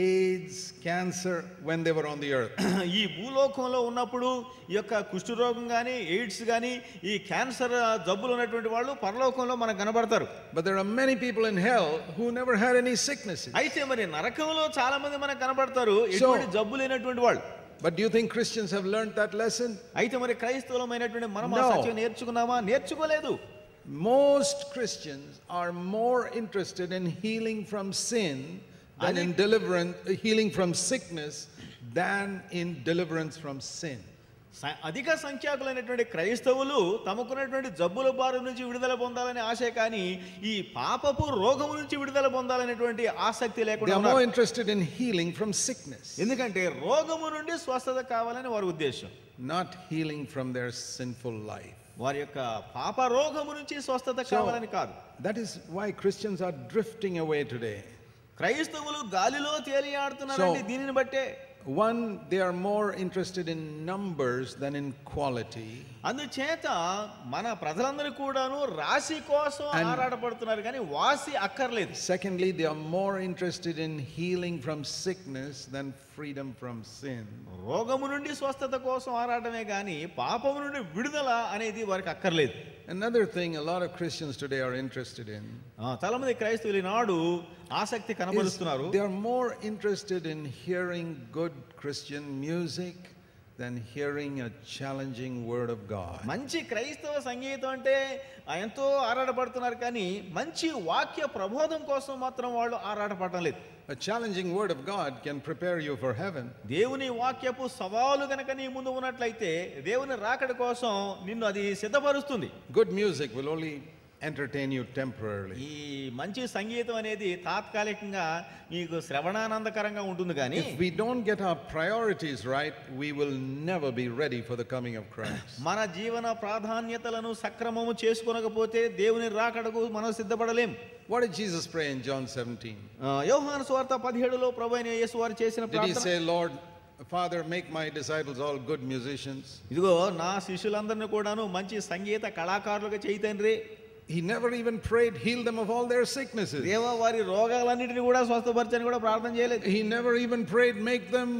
AIDS, cancer when they were on the earth. ఈ భూలోకంలో ఉన్నప్పుడు ఈ యొక్క కుష్ఠరోగం కానీ, ఎయిడ్స్ కానీ, ఈ క్యాన్సర్ జబ్బులు ఉన్నటువంటి వాళ్ళు పరలోకంలో మనకు కనబడతారు. But there are many people in hell who never had any sicknesses. అయితే మరి నరకంలో చాలా మంది మనకు కనబడతారు ఎటువంటి జబ్బు లేనటువంటి వాళ్ళు. But do you think Christians have learned that lesson? అయితే మరి క్రైస్తవులమైనటువంటి మనం ఆ సత్యం నేర్చుకున్నామా? నేర్చుకోలేదు. Most Christians are more interested in healing from sin than in healing from sickness than in deliverance from sin. అధిక సంఖ్యాకులైనటువంటి క్రైస్తవులు తమకున్నటువంటి జబ్బుల బారి నుంచి విడుదల పొందాలనే ఆశే కానీ ఈ పాపపు రోగం నుంచి విడుదల పొందాలనేటువంటి ఆసక్తి లేకుండా they are more interested in healing from sickness. ఎందుకంటే రోగము నుండి స్వస్థత కావాలని వారి ఉద్దేశం, not healing from their sinful life. వారి యొక్క పాప రోగము నుంచి స్వస్థత కావాలని కాదు. That is why Christians are drifting away today. క్రైస్తవులు గాలిలో తేలియాడుతున్నారండి దీనిని బట్టే. One, they are more interested in numbers than in quality. అందుచేత మన ప్రజలందరూ కూడాను రాశి కోసం ఆరాటపడుతున్నారు కానీ వాసి అక్కర్లేదు. Secondly, they are more interested in healing from sickness than freedom from sin. రోగము నుండి స్వస్థత కోసం ఆరాటమే కానీ పాపము నుండి విడుదల అనేది వారికి అక్కర్లేదు. Another thing a lot of Christians today are interested in, చాలా మంది క్రైస్తవులు నాడు ఆసక్తి కనబరుస్తున్నారు. they are more interested in hearing good Christian music than hearing a challenging word of God. మంచి క్రైస్తవ సంగీతం అంటే ఎంతో ఆరాటపడుతున్నారు కానీ మంచి వాక్య ప్రబోధం కోసం మాత్రం వాళ్ళు ఆరాటపడటం లేదు. A challenging word of God can prepare you for heaven. దేవుని వాక్యపు సవాలు గనుక నీ ముందు ఉన్నట్లయితే దేవుని రాకడ కోసం నిన్ను అది సిద్ధపరుస్తుంది. Good music will only entertain you temporarily. ఈ మంచి సంగీతం అనేది తాత్కాలికంగా మీకు శ్రవణానందకరంగా ఉంటుంది కానీ if we don't get our priorities right, we will never be ready for the coming of Christ. మన జీవన ప్రాధాన్యతలను సక్రమము చేసుకొనకపోతే దేవుని రాకడకు మనం సిద్ధపడలేం. What did Jesus pray in John 17? యోహాను సువార్త 17లో ప్రభువైన యేసు వారు చేసిన ప్రార్థన. Did he say, Lord, Father, make my disciples all good musicians? ఇదిగో నా శిష్యులందరిని కూడాను మంచి సంగీత కళాకారులుగా చేయి తండ్రి. He never even prayed, heal them of all their sicknesses. దేవా వారి రోగాలన్నిటిని కూడా స్వస్థపరచని కూడా ప్రార్థన చేయలేదు. He never even prayed, make them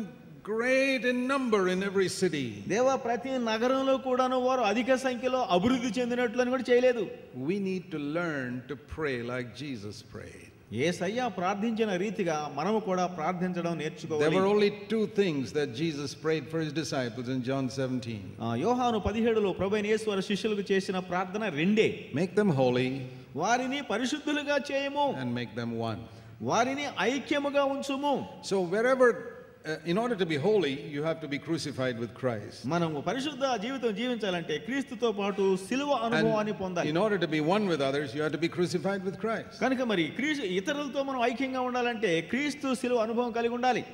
great in number in every city. దేవా ప్రతి నగరంలో కూడాను వారు అధిక సంఖ్యలో అభివృద్ధి చెందినట్లు అని కూడా చేయలేదు. We need to learn to pray like Jesus prayed. యేసయ్య ప్రార్థించిన రీతిగా మనము కూడా ప్రార్థించడం నేర్చుకోవాలి. There were only two things that Jesus prayed for his disciples in John 17. యోహాను 17లో ప్రభువైన యేసు వారి శిష్యులకు చేసిన ప్రార్థన రెండే. Make them holy, వారిని పరిశుద్ధులుగా చేయము, and make them one. వారిని ఐక్యముగా ఉంచుము. So wherever in order to be holy, you have to be crucified with Christ. మనము పరిశుద్ధ జీవితం జీవించాలంటే క్రీస్తుతో పాటు సిలువ అనుభవాన్ని పొందాలి. In order to be one with others, you have to be crucified with Christ. కనుక మరి ఇతరులతో మనం ఐక్యంగా ఉండాలంటే క్రీస్తు సిలువ అనుభవం కలిగి ఉండాలి.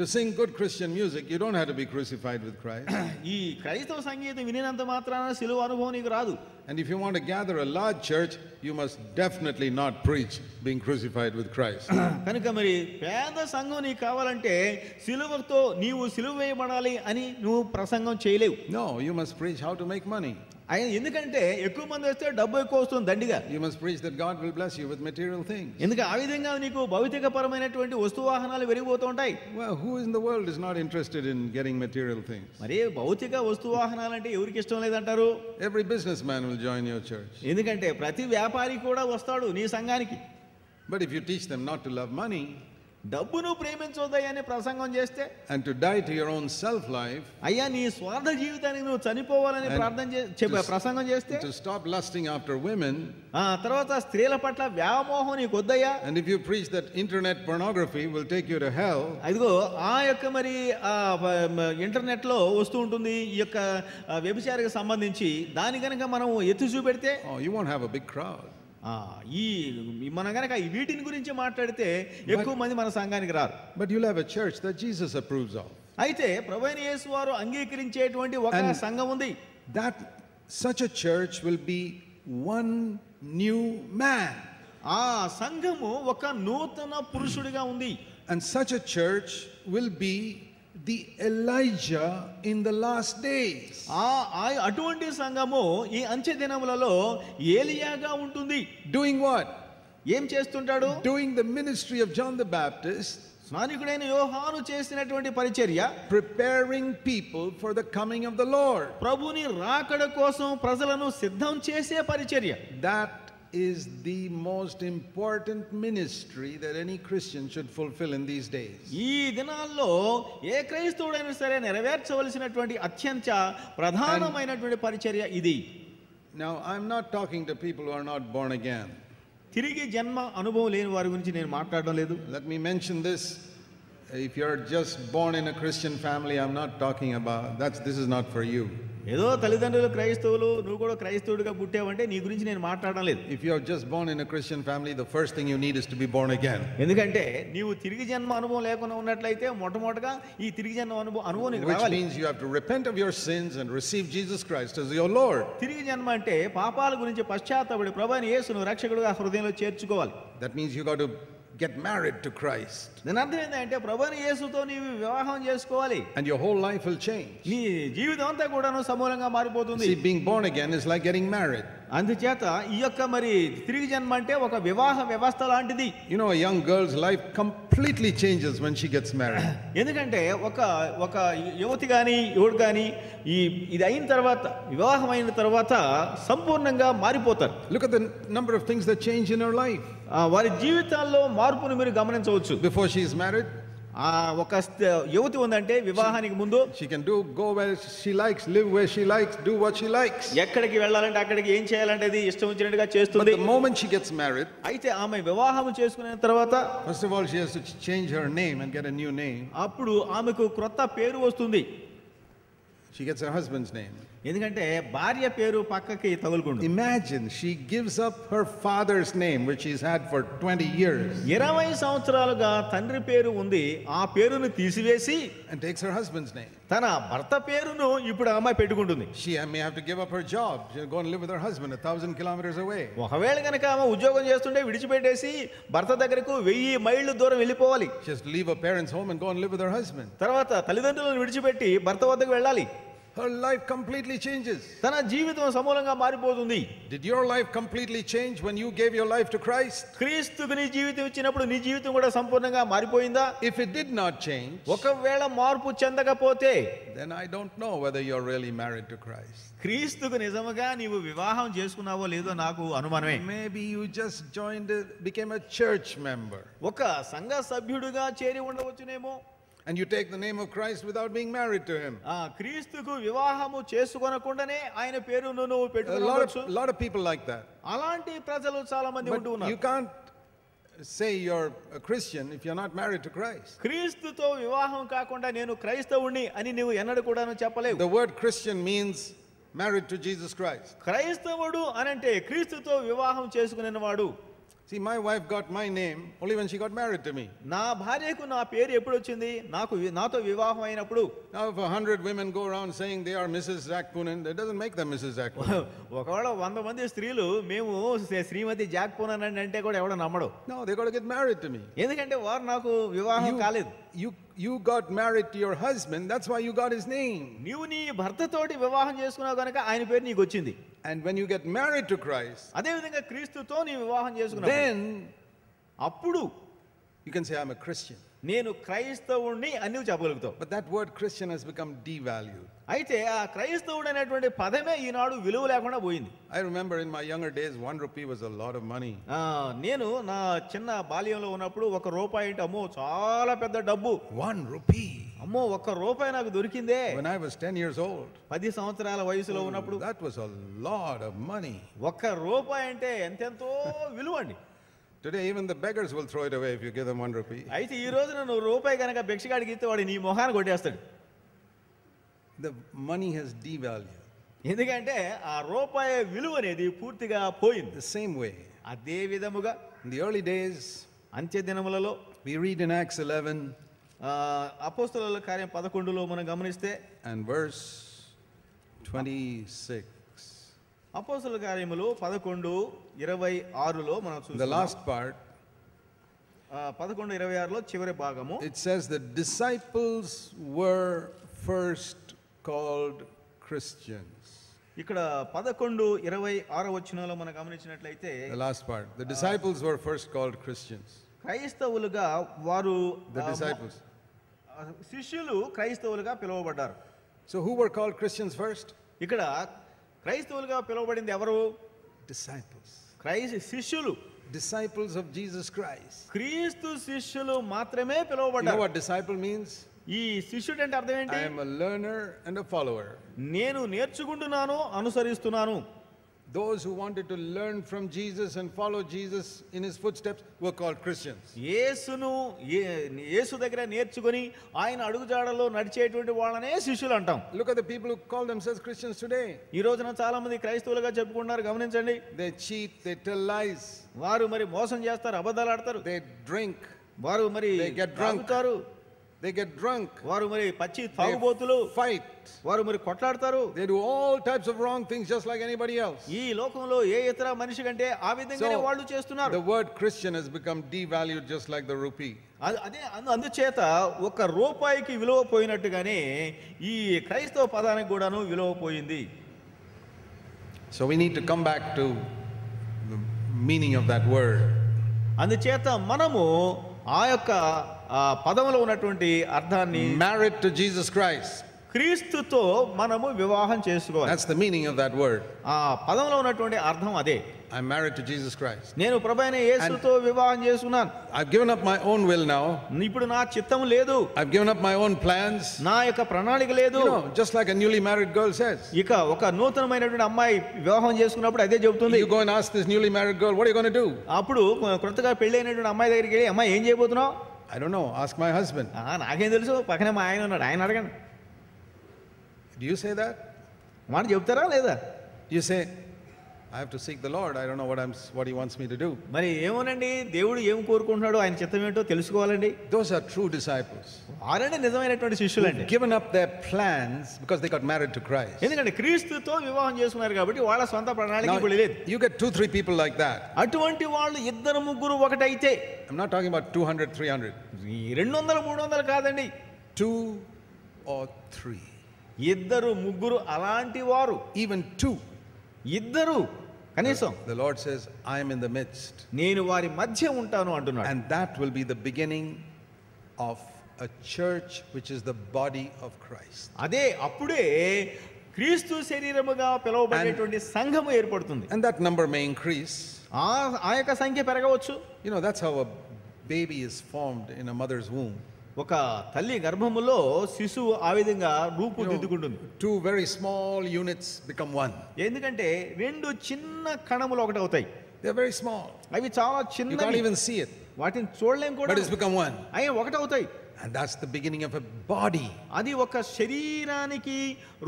To sing good Christian music, you don't have to be crucified with Christ. ఈ క్రైస్తవ సంగీతం వినినంత మాత్రాన సిలువ అనుభవం నీకు రాదు. And if you want to gather a large church, you must definitely not preach being crucified with Christ. కనుక మరి పేద సంఘం నీకు కావాలంటే సిలువతో నీవు సిలువ వేయబడాలి అని నువ్వు ప్రసంగం చేయలేవు. No, you must preach how to make money. ఆయన ఎందుకంటే ఎక్కువ మంది వస్తే డబ్బు ఎక్కువ వస్తుంది దండిగా. You must preach that God will bless you with material things. ఎందుకంటే ఆ విధంగా నీకు భౌతిక పరమైనటువంటి వస్తు వాహనాలు పెరిగిపోతూ ఉంటాయి. Well, who in the world is not interested in getting material things? మరి భౌతిక వస్తు వాహనాలు అంటే ఎవరికి ఇష్టం లేదంటారు? Every businessman will join your church. ఎందుకంటే ప్రతి వ్యాపారి కూడా వస్తాడు నీ సంఘానికి. But if you teach them not to love money, డబ్బును ప్రేమించొద్దయ్యని ప్రసంగం చేస్తే, and to die to your own self life, అయ్యా నీ స్వార్థ జీవితానికి నువ్వు చనిపోవాలని ప్రసంగం చేస్తే, to stop lusting after women, తర్వాత స్త్రీల పట్ల వ్యామోహం నీకు వద్దయ్యా, and if you preach that internet pornography will take you to hell, అదిగో ఆ యొక్క మరి ఇంటర్నెట్ లో వస్తూ ఉంటుంది ఈ యొక్క వ్యభిచారికి సంబంధించి, దాని కనుక మనం ఎత్తి చూపెడితే, oh, you won't have a big crowd. ఈ మన గనక వీటిని గురించి మాట్లాడితే ఎక్కువ మంది మన సంఘానికి రారు. But you'll have a church that Jesus approves of. అయితే ప్రభువైన యేసు వారు అంగీకరించేటువంటి ఒక సంఘం ఉంది. That such a church will be one new man. ఆ సంఘము ఒక నూతన పురుషుడిగా ఉంది. And such a church will be the Elijah in the last days. అటువంటి సంఘము ఈ అంచె దినములలో ఏలియాగా ఉంటుంది. Doing what? ఏం చేస్తుంటాడు? Doing the ministry of John the Baptist, స్నానికుడైన యోహాను చేసినటువంటి పరిచర్య, preparing people for the coming of the Lord. ప్రభుని రాకడ కోసం ప్రజలను సిద్ధం చేసే పరిచర్య. That is the most important ministry that any Christian should fulfill in these days. ఈ దినాల్లో ఏ క్రైస్తవుడైనా సరే నెరవేర్చవలసినటువంటి అత్యంత ప్రధానమైనటువంటి పరిచర్య ఇది. Now I'm not talking to people who are not born again. తిరిగి జన్మ అనుభవం లేని వారి గురించి నేను మాట్లాడడం లేదు. Let me mention this. If you're just born in a Christian family, I'm not talking about this is not for you. ఏదో తల్లిదండ్రులు క్రైస్తవులు, నువ్వు కూడా క్రైస్తవుడిగా పుట్టావంటే నీ గురించి నేను మాట్లాడడం లేదు. If you are just born in a Christian family, the first thing you need is to be born again. ఎందుకంటే నీవు తిరిగి జన్మ అనుభవం లేకుండా ఉన్నట్లయితే మొట్టమొదటిగా ఈ తిరిగి జన్మ అనుభవం నీకు రావాలి. Which means you have to repent of your sins and receive Jesus Christ as your Lord. తిరిగి జన్మ అంటే పాపాల గురించి పశ్చాత్తాపడి ప్రభువైన యేసును రక్షకుడిగా హృదయంలో చేర్చుకోవాలి. That means you got to get married to Christ. దాని అర్థం ఏంటంటే ప్రభువైన యేసుతో నీవు వివాహం చేసుకోవాలి. And your whole life will change. నీ జీవితం అంతా కూడాను సమూలంగా మారిపోతుంది. See, being born again is like getting married. అందుచేత ఈ యొక్క మరి తిరిగి జన్మ అంటే ఒక వివాహ వ్యవస్థ లాంటిది. You know, a young girl's life completely changes when she gets married. ఎందుకంటే ఒక యువతి కానీ యువకుడు కానీ ఇది అయిన తర్వాత, వివాహం అయిన తర్వాత సంపూర్ణంగా మారిపోతారు. Look at the number of things that change in her life. వారి జీవితాల్లో మార్పును మీరు గమనించవచ్చు. Before she is married, ఒక యువతి ఉందంటే వివాహానికి ముందు she can go where she likes, live where she likes, do what she likes. ఎక్కడికి వెళ్ళాలంటే అక్కడికి, ఏం చేయాలంటే అది ఇష్టం వచ్చినట్టుగా చేస్తుంది. But the moment she gets married, అయితే ఆమె వివాహం చేసుకున్న తర్వాత first of all she has to change her name and get a new name. అప్పుడు ఆమెకు క్రొత్త పేరు వస్తుంది. She gets her husband's name. ఎందుకంటే భార్య పేరు పక్కకి తగులుకుంటుంది. Imagine she gives up her father's name which she's had for 20 years. 20 సంవత్సరాలుగా తండ్రి పేరు ఉంది, ఆ పేరును తీసివేసి and takes her husband's name. తన భర్త పేరును ఇప్పుడు ఆమె పెట్టుకుంటుంది. She may have to give up her job. She'll go and live with her husband 1,000 kilometers away. ఒకవేళ గనక ఆమె ఉద్యోగం చేస్తుంటే విడిచిపెట్టేసి భర్త దగ్గరకు 1000 మైళ్ళు దూరం వెళ్ళిపోవాలి. She has to leave her parents' home and go and live with her husband. తర్వాత తల్లిదండ్రులను విడిచిపెట్టి భర్త వద్దకు వెళ్ళాలి. Her life completely changes. తన జీవితం సమూలంగా మారిపోతుంది. Did your life completely change when you gave your life to Christ? క్రీస్తుకు నీ జీవితం ఇచ్చినప్పుడు నీ జీవితం కూడా సంపూర్ణంగా మారిపోయిందా? If it did not change, ఒకవేళ మార్పు చెందకపోతే, then I don't know whether you're really married to Christ. క్రీస్తుకు నిజముగా నీవు వివాహం చేసుకున్నావో లేదో నాకు అనుమానమే. Maybe you just became a church member. ఒక సంఘ సభ్యుడిగా చేరి ఉండవచ్చునేమో. And you take the name of Christ without being married to him. క్రీస్తుకు వివాహము చేసుకొనకుండానే ఆయన పేరును నువ్వు పెట్టుకోవచ్చు. A lot of people like that. అలాంటి ప్రజలు చాలా మంది ఉంటూ ఉన్నారు. You can't say you're a Christian if you're not married to Christ. క్రీస్తుతో వివాహం కాకుండా నేను క్రైస్తవుణ్ణి అని నువ్వు ఎన్నడూ కూడాను చెప్పలేవు. The word Christian means married to Jesus Christ. క్రైస్తవుడు అనంటే క్రీస్తుతో వివాహం చేసుకునేవాడు. See, my wife got my name only when she got married to me. నా భార్యకు నా పేరు ఎప్పుడు వచ్చింది? నాతో వివాహం అయినప్పుడు. Now if 100 women go around saying they are Mrs. Jack Poonen, that doesn't make them Mrs. Jack Poonen. ఒకవేళ 100 మంది స్త్రీలు మేము శ్రీమతి జాక్ పూనన్ అంటే కూడా ఎవడో నమ్మడు. No, they got to get married to me. ఎందుకంటే వారు నాకు వివాహం కాలేదు. you got married to your husband, that's why you got his name. నీవు నీ భర్తతోటి వివాహం చేసుకున్నావు కనుక ఆయన పేరు నీకు వచ్చింది. And when you get married to Christ, అదే విధంగా క్రీస్తుతో నీ వివాహం చేసుకున్నావు, then అప్పుడు you can say, I'm a Christian. నేను క్రైస్తవుణ్ణి అని నువ్వు చెప్పగలుగుతావు. But that word Christian has become devalued. అయితే ఆ క్రైస్తవుడు అనేటువంటి పదమే ఈనాడు విలువ లేకుండా పోయింది. I remember in my younger days, 1 rupee was a lot of money. నేను నా చిన్న బాల్యంలో ఉన్నప్పుడు ₹1 అంటే అమ్మో చాలా పెద్ద డబ్బు. 1 rupee. అమ్మో ₹1 నాకు దొరికిందే. When I was 10 years old, 10 సంవత్సరాల వయసులో ఉన్నప్పుడు that was a lot of money. ₹1 అంటే ఎంతెంతో విలువ అండి. Today even the beggars will throw it away if you give them 1 rupee. అయితే ఈ రోజున నువ్వు రూపాయి కనుక భిక్షగాడికి ఇస్తే వాడు నీ మొహాన్ని కొట్టేస్తాడు. The money has devalued. ఎందుకంటే ఆ రూపాయి విలువ అనేది పూర్తిగా పోయింది. The same way, అదే విధముగా in the early days, అంత్య దినములలో we read in Acts 11 అపోస్తలుల కార్యం 11లో మనం గమనిస్తే and verse 26. అపోస్తలుల కార్యములు 11:26లో మనం చూస్తాం. The last part, 11:26లో చివరి భాగము. it says the disciples were first called Christians. ఇక్కడ 11:26 వచనంలో మనం గమనించినట్లయితే The last part, the disciples were first called Christians. క్రైస్తవులుగా వారు The disciples. శిష్యులు క్రైస్తవులుగా పిలువబడ్డారు. So who were called Christians first? ఇక్కడ క్రైస్తవులుగా పిలువబడింది ఎవరు? Disciples. శిష్యులు. Disciples of Jesus Christ. క్రీస్తు శిష్యులు మాత్రమే You know పిలువబడ్డారు. what disciple means? ఈ శిష్యుడు అంటే అర్థం ఏంటి? I am a learner and a follower. నేను నేర్చుకుంటున్నాను, అనుసరిస్తున్నాను. Those who wanted to learn from Jesus and follow Jesus in his footsteps were called Christians. యేసు దగ్గర నేర్చుకొని ఆయన అడుగుజాడల్లో నడిచేటువంటి వాళ్ళనే శిష్యులు అంటాం. Look at the people who call themselves Christians today. ఈ రోజున చాలా మంది క్రైస్తవులుగా చెప్పుకుంటున్నారు, గమనించండి. They cheat, they tell lies. వారు మరి మోసం చేస్తారు, అబద్ధాలు ఆడతారు. They drink. వారు మరి They get drunk. తాగుతారు. They get drunk. వారు మరి పచ్చి తాగుబోతులు. Fight. వారు మరి కొట్లాడతారు. They do all types of wrong things just like anybody else. ఈ లోకంలో ఏ ఇతర మనిషి కంటే ఆ విధంగానే వాళ్ళు చేస్తున్నారు. The word Christian has become devalued just like the rupee. అదే అందుచేత ₹1కి విలువ పోయినట్టుగానే ఈ క్రైస్తవ పదానికి కూడాను విలువ పోయింది. So we need to come back to the meaning of that word. అందుచేత మనము ఆ యొక్క పదములో ఉన్నటువంటి అర్థాన్ని, Married to Jesus Christ. క్రీస్తుతో మనము వివాహం చేసుకోవాలి. That's the meaning of that word. ఆ పదంలో ఉన్నటువంటి అర్థం అదే. I'm married to Jesus Christ. నేను ప్రభువైన యేసుతో వివాహం చేసుకున్నాను. I've given up my own will now. ఇప్పుడు నా చిత్తం లేదు. I've given up my own plans. నా యొక్క ప్రణాళిక లేదు. You know, just like a newly married girl says. ఇక ఒక నూతనమైనటువంటి అమ్మాయి వివాహం చేసుకున్నప్పుడు అదే చెబుతుంది. You go and ask this newly married girl, what are you going to do? అప్పుడు కొత్తగా పెళ్ళైనటువంటి అమ్మాయి దగ్గరికి వెళ్ళి, అమ్మాయి ఏం చేయబోతున్నావు? I don't know, ask my husband. నాకేం తెలుసు, పక్కనే మా ఆయన ఉన్నాడు, ఆయన అడగండి. Do you say that? మాట చెప్తారా లేదా? You say, I have to seek the Lord. I don't know what he wants me to do. మరి ఏమోనండి, దేవుడు ఏం కోరుకుంటున్నాడో, ఆయన చిత్తం ఏంటో తెలుసుకోవాలండి. Those are true disciples. వారంటే నిజమైనటువంటి శిష్యులండి. Given up their plans because they got married to Christ. ఎందుకంటే క్రీస్తుతో వివాహం చేసుకున్నారు కాబట్టి వాళ్ళ సొంత ప్రణాళిక ఇప్పుడు లేదు. You get 2-3 people like that. అటువంటి వాళ్ళు 2-3 ఒకటైతే, I'm not talking about 200-300. 200-300 కాదండి, 2 or 3. 2-3 అలాంటి వారు, even 2. 2 కనీసం. The Lord says, I am in the midst. నేను వారి మధ్య ఉంటాను అంటున్నాడు. And that will be the beginning of a church which is the body of Christ. అదే అప్పుడే క్రీస్తు శరీరముగా పిలువబడేటువంటి సంఘము ఏర్పడుతుంది. And that number may increase. ఆ యొక్క సంఖ్య పెరగవచ్చు. You know, that's how a baby is formed in a mother's womb. ఒక తల్లి గర్భములో శిశువు ఆ విధంగా రూపుదిద్దుకుంటుంది. 2 very small units become 1. ఎందుకంటే 2 చిన్న కణములు ఒకటి అవుతాయి. They are very small. అవి చాలా You చిన్నవి, can't even see it. వాటిని చూడలేం కూడా. But it's become 1. అవి ఒకటి అవుతాయి. And that's the beginning of a body. అది ఒక శరీరానికి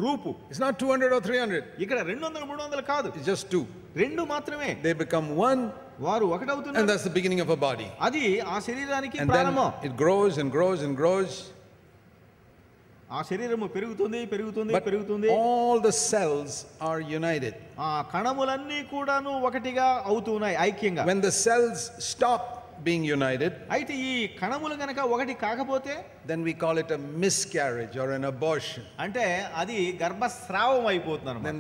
రూపు. It's not 200 or 300. ఇక్కడ 200-300 కాదు, It's just 2. 2 మాత్రమే. They become 1. వారు ఒకటవుతున్నారు. And that's the beginning of a body. అది ఆ శరీరానికి And ప్రారంభం. then it grows and grows and grows. ఆ శరీరము పెరుగుతుంది, పెరుగుతుంది, But పెరుగుతుంది. all the cells are united. ఆ కణములన్నీ కూడాను ఒకటిగా అవుతున్నాయి, ఐక్యంగా. When the cells stop, being united, అయితే ఈ కణములు గనక ఒకటి కాకపోతే then we call it a miscarriage or an abortion. అంటే అది గర్భస్రావం అయిపోతుంది Then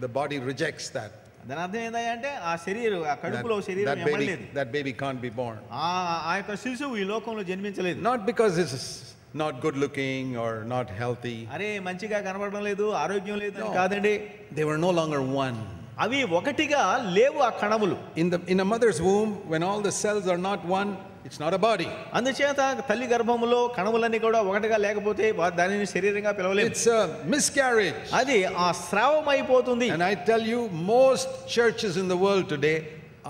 the body rejects that. దాని అర్థం ఏంటంటే ఆ శరీరం, ఆ కడుపులో శరీరం ఎమ్మలేదు, that baby can't be born. ఆ యొక్క శిశువు ఈ లోకంలో జన్మించలేదు. Not because it's not good looking or not healthy. అరే మంచిగా కనబడడం లేదు, ఆరోగ్యం లేదు అని కాదండి. They were no longer one. అవి ఒకటిగా లేవు ఆ కణములు. In a mother's womb, when all the cells are not one, it's not a body. అందుచేత తల్లి గర్భములో కణములన్నీ కూడా ఒకటిగా లేకపోతే దానిని శరీరంగా పిలవలేము. It's a miscarriage. అది ఆ స్రావం అయిపోతుంది. And I tell you, most churches in the world today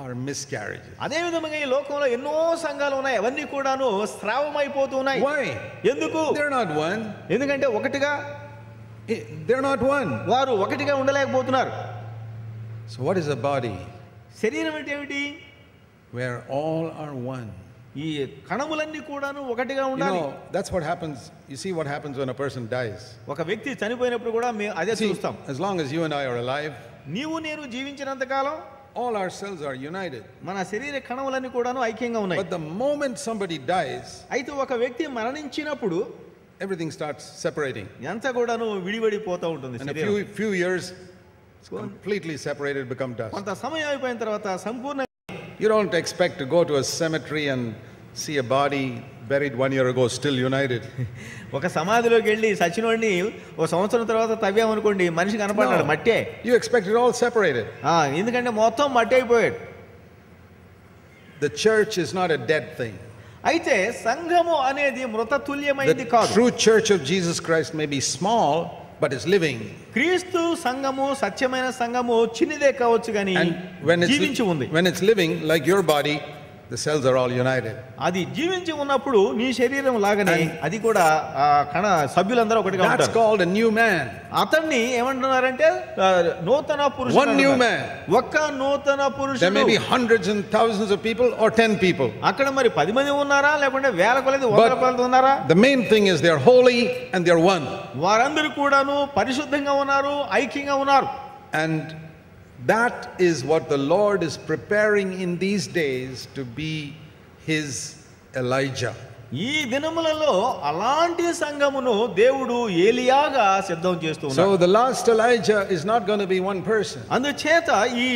are miscarriages. అదే విధంగా ఈ లోకంలో ఎన్నో సంఘాలు ఉన్నాయి, అవన్నీ కూడాను స్రావం అయిపోతూ ఉన్నాయి. Why? ఎందుకు? They're not one. ఎందుకంటే ఒకటిగా They're not one. వారు ఒకటిగా ఉండలేకపోతున్నారు. So what is a body? శరీరం అంటే ఏమిటి? Where all are one. ఈ కణములన్నీ కూడాను ఒకటిగా ఉండాలి. That's what happens. You see what happens when a person dies. ఒక వ్యక్తి చనిపోయినప్పుడు కూడా మేము అదే చూస్తాం. As long as you and I are alive, నీవు నేను జీవించినంత కాలం all our cells are united. మన శరీర కణములన్నీ కూడాను ఐక్యంగా ఉన్నాయి. But the moment somebody dies, అయితే ఒక వ్యక్తి మరణించినప్పుడు everything starts separating. ఎంత కూడాను విడివడిపోతూ ఉంటుంది. In a few years, it's completely separated, become dust. కొంత సమయం అయిపోయిన తర్వాత సంపూర్ణ You don't expect to go to a cemetery and see a body buried 1 year ago still united. ఒక సమాధిలోకి వెళ్ళి సచినోడిని ఒక సంవత్సరం తర్వాత తవ్వామనుకోండి, మనిషి కనపడ్డాడు, మట్టే. You expect it all separated. ఎందుకంటే మొత్తం మట్టి అయిపోయాడు. The church is not a dead thing. అయితే సంఘము అనేది మృతతుల్యమైనది The కాదు. true church of Jesus Christ may be small, but is living. క్రీస్తు సంఘము, సత్యమైన సంఘము చిన్నదే కావచ్చు కానీ జీవించి ఉంది. When it's living like your body, the cells are all united. అది జీవించి ఉన్నప్పుడు నీ శరీరం లాగానే అది కూడా కణ సభ్యులందరూ ఒకటిగా ఉంటారు. That's called a new man. అతన్ని ఏమంటున్నారంటే నూతన పురుషుడు. One new man. ఒక్క నూతన పురుషుడు. There may be hundreds and thousands of people or 10 people. అక్కడ మరి 10 మంది ఉన్నారా లేకుంటే వేల కొలది వందల కొలది ఉన్నారా? The main thing is they are holy and they are one. వారందరూ కూడాను పరిశుద్ధంగా ఉన్నారు, ఐక్యంగా ఉన్నారు. And that is what the Lord is preparing in these days to be his Elijah. ఈ దినములలో అలాంటి సంఘమును దేవుడు ఏలియాగా సిద్ధం చేస్తూ ఉన్నాడు. So the last Elijah is not going to be one person. అందుచేత ఈ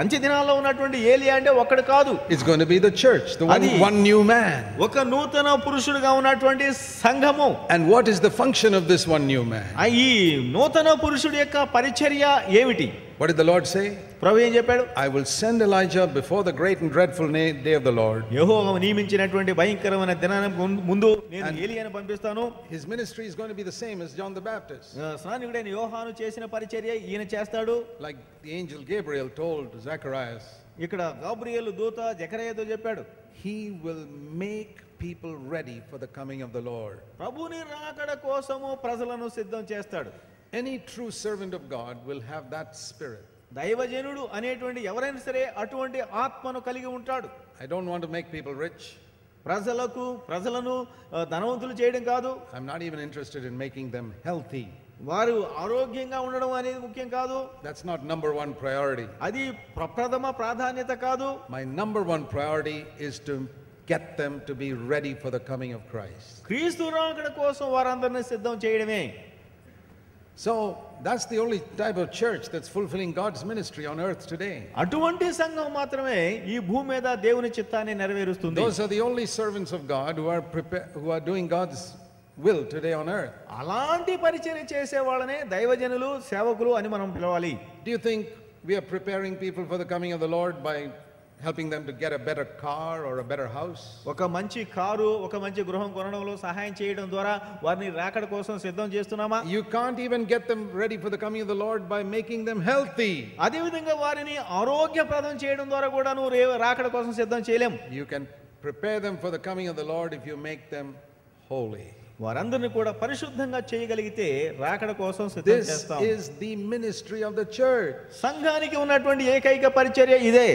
అంత్య దినాల్లో ఉన్నటువంటి ఏలియా అంటే ఒక్కడు కాదు. It's going to be the church, the one new man. ఒక నూతన పురుషుడుగా ఉన్నటువంటి సంఘము. And what is the function of this one new man? ఈ నూతన పురుషుడి యొక్క పరిచర్య ఏమిటి? What did the Lord say? ప్రభు ఏం చెప్పాడు? I will send Elijah before the great and dreadful day of the Lord. యెహోవా నియమించినటువంటి భయంకరమైన దినానికి ముందు నేను ఏలియాను పంపిస్తాను. His ministry is going to be the same as John the Baptist. స్నానికుడైన యోహాను చేసిన పరిచర్య ఈయన చేస్తాడు. Like the angel Gabriel told Zacharias. ఇక్కడ గాబ్రియేలు దూత జకర్యాతో చెప్పాడు. He will make people ready for the coming of the Lord. ప్రభుని రాకడ కోసము ప్రజలను సిద్ధం చేస్తాడు. Any true servant of God will have that spirit. దైవజనుడు అనేటువంటి ఎవరైనా సరే అటువంటి ఆత్మను కలిగి ఉంటాడు. I don't want to make people rich. ప్రజలను ధనవంతులు చేయడం కాదు. I'm not even interested in making them healthy. వారు ఆరోగ్యంగా ఉండడం అనేది ముఖ్యం కాదు. That's not number one priority. అది ప్రథమ ప్రాధాన్యత కాదు. My number one priority is to get them to be ready for the coming of Christ. క్రీస్తు రాకడ కోసం వారందరిని సిద్ధం చేయడమే. So that's the only type of church that's fulfilling God's ministry on earth today. అటువంటి సంఘం మాత్రమే ఈ భూమి మీద దేవుని చిత్తాన్ని నెరవేరుస్తుంది. Those are the only servants of God who are doing God's will today on earth. అలాంటి పరిచర్య చేసే వాళ్ళనే దైవజనులు, సేవకులు అని మనం పిలవాలి. Do you think we are preparing people for the coming of the Lord by helping them to get a better car or a better house? ఒక మంచి కారు, ఒక మంచి గృహం కొనడంలో సహాయం చేయడం ద్వారా వారిని రాకడ కోసం సిద్ధం చేస్తున్నామా? You can't even get them ready for the coming of the Lord by making them healthy. అదే విధంగా వారిని ఆరోగ్యప్రదం చేయడం ద్వారా కూడా నువ్వు రాకడ కోసం సిద్ధం చేయలేం. You can prepare them for the coming of the Lord if you make them holy. వారందరిని కూడా పరిశుద్ధంగా చేయగలిగితే రాకడ కోసం సిద్ధం చేస్తాం. This is the ministry of the church. సంఘానికి ఉన్నటువంటి ఏకైక పరిచర్య ఇదే.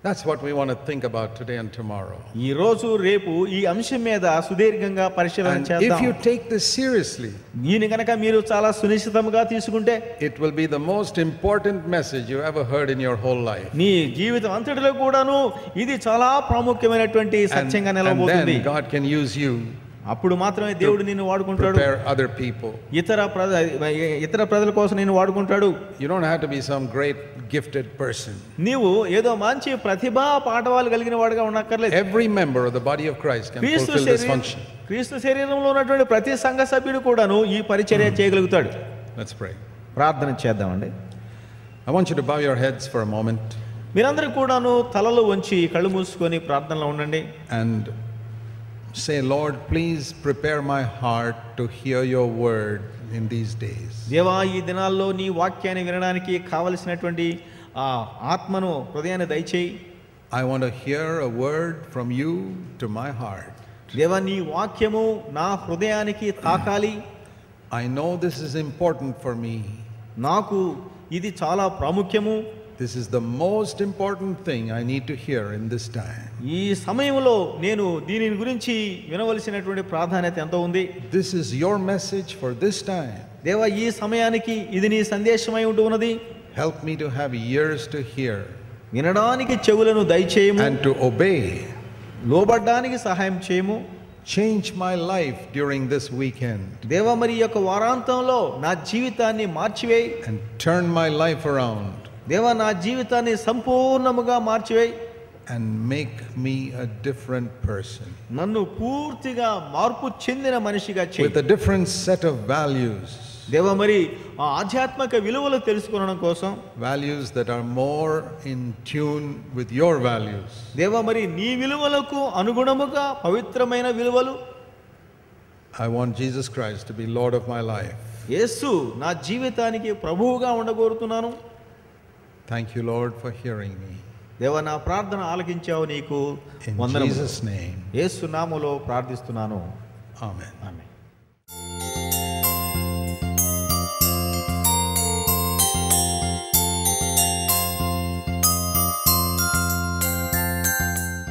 That's what we want to think about today and tomorrow. ఈ రోజు రేపు ఈ అంశం మీద సుదీర్ఘంగా పరిశీలన And చేద్దాం. if you take this seriously, దీని గనక మీరు చాలా సునిశ్చితంగా తీసుకుంటే it will be the most important message you ever heard in your whole life. నీ జీవితం అంతటిలో కూడాను ఇది చాలా ప్రాముఖ్యమైనటువంటి సత్యంగా And నిలవబోతుంది. then God can use you అప్పుడు మాత్రమే దేవుడు నిన్ను వాడుకుంటాడు. prepare other people. ఇతర ప్రజల కోసం నిన్ను వాడుకుంటాడు. You don't have to be some great gifted person. నీవు ఏదో మంచి ప్రతిభా పాఠవాలు కలిగిన వాడుగా ఉండక్కర్లేదు. Every member of the body of Christ can fulfill this function. క్రీస్తు శరీరంలో ఉన్నటువంటి ప్రతి సంఘ సభ్యుడు కూడాను ఈ పరిచర్య చేయగలుగుతాడు. Let's pray. ప్రార్థన చేద్దామండి. I want you to bow your heads for a moment మీరందరూ కూడాను తలలు వంచి కళ్ళు మూసుకొని ప్రార్థనలో ఉండండి. and say, Lord, please prepare my heart to hear your word in these days. దేవా, ఈ దినాల్లో నీ వాక్యాన్ని వినడానికి కావలసినటువంటి ఆ ఆత్మను హృదయాన్ని దయచేయి. I want to hear a word from you to my heart. దేవా, నీ వాక్యము నా హృదయానికి తాకాలి. I know this is important for me. నాకు ఇది చాలా ప్రాముఖ్యము. This is the most important thing I need to hear in this time. ఈ సమయంలో నేను దీని గురించి వినవలసినటువంటి ప్రాధాన్యత ఎంతో ఉంది. This is your message for this time. దేవా, ఈ సమయానికి ఇది నీ సందేశమై ఉంటున్నది. Help me to have ears to hear వినడానికి చెవులను దయచేయము, and to obey. లోబడ్డానికి సహాయం చేయము. Change my life during this weekend దేవా, మరి ఈ యొక్క వారాంతంలో నా జీవితాన్ని మార్చివేయి. and turn my life around దేవా, నా జీవితాన్ని సంపూర్ణముగా మార్చివేయి. and make me a different person నన్ను పూర్తిగా మార్పు చెందిన మనిషిగా చేయి. with a different set of values. దేవా, మరి ఆ ఆధ్యాత్మిక విలువలు తెలుసుకోవడం కోసం, Values that are more in tune with your values. దేవా, మరి నీ విలువలకు అనుగుణముగా పవిత్రమైన విలువలు. I want Jesus Christ to be Lord of my life. యేసు నా జీవితానికి ప్రభువుగా ఉండగోరుతున్నాను. Thank you, Lord, for hearing me. దేవా, నా ప్రార్థన ఆలకించావు, నీకు In వందనములు. Jesus' name, యేసు నామములో ప్రార్థిస్తున్నాను. amen. ఆమేన్.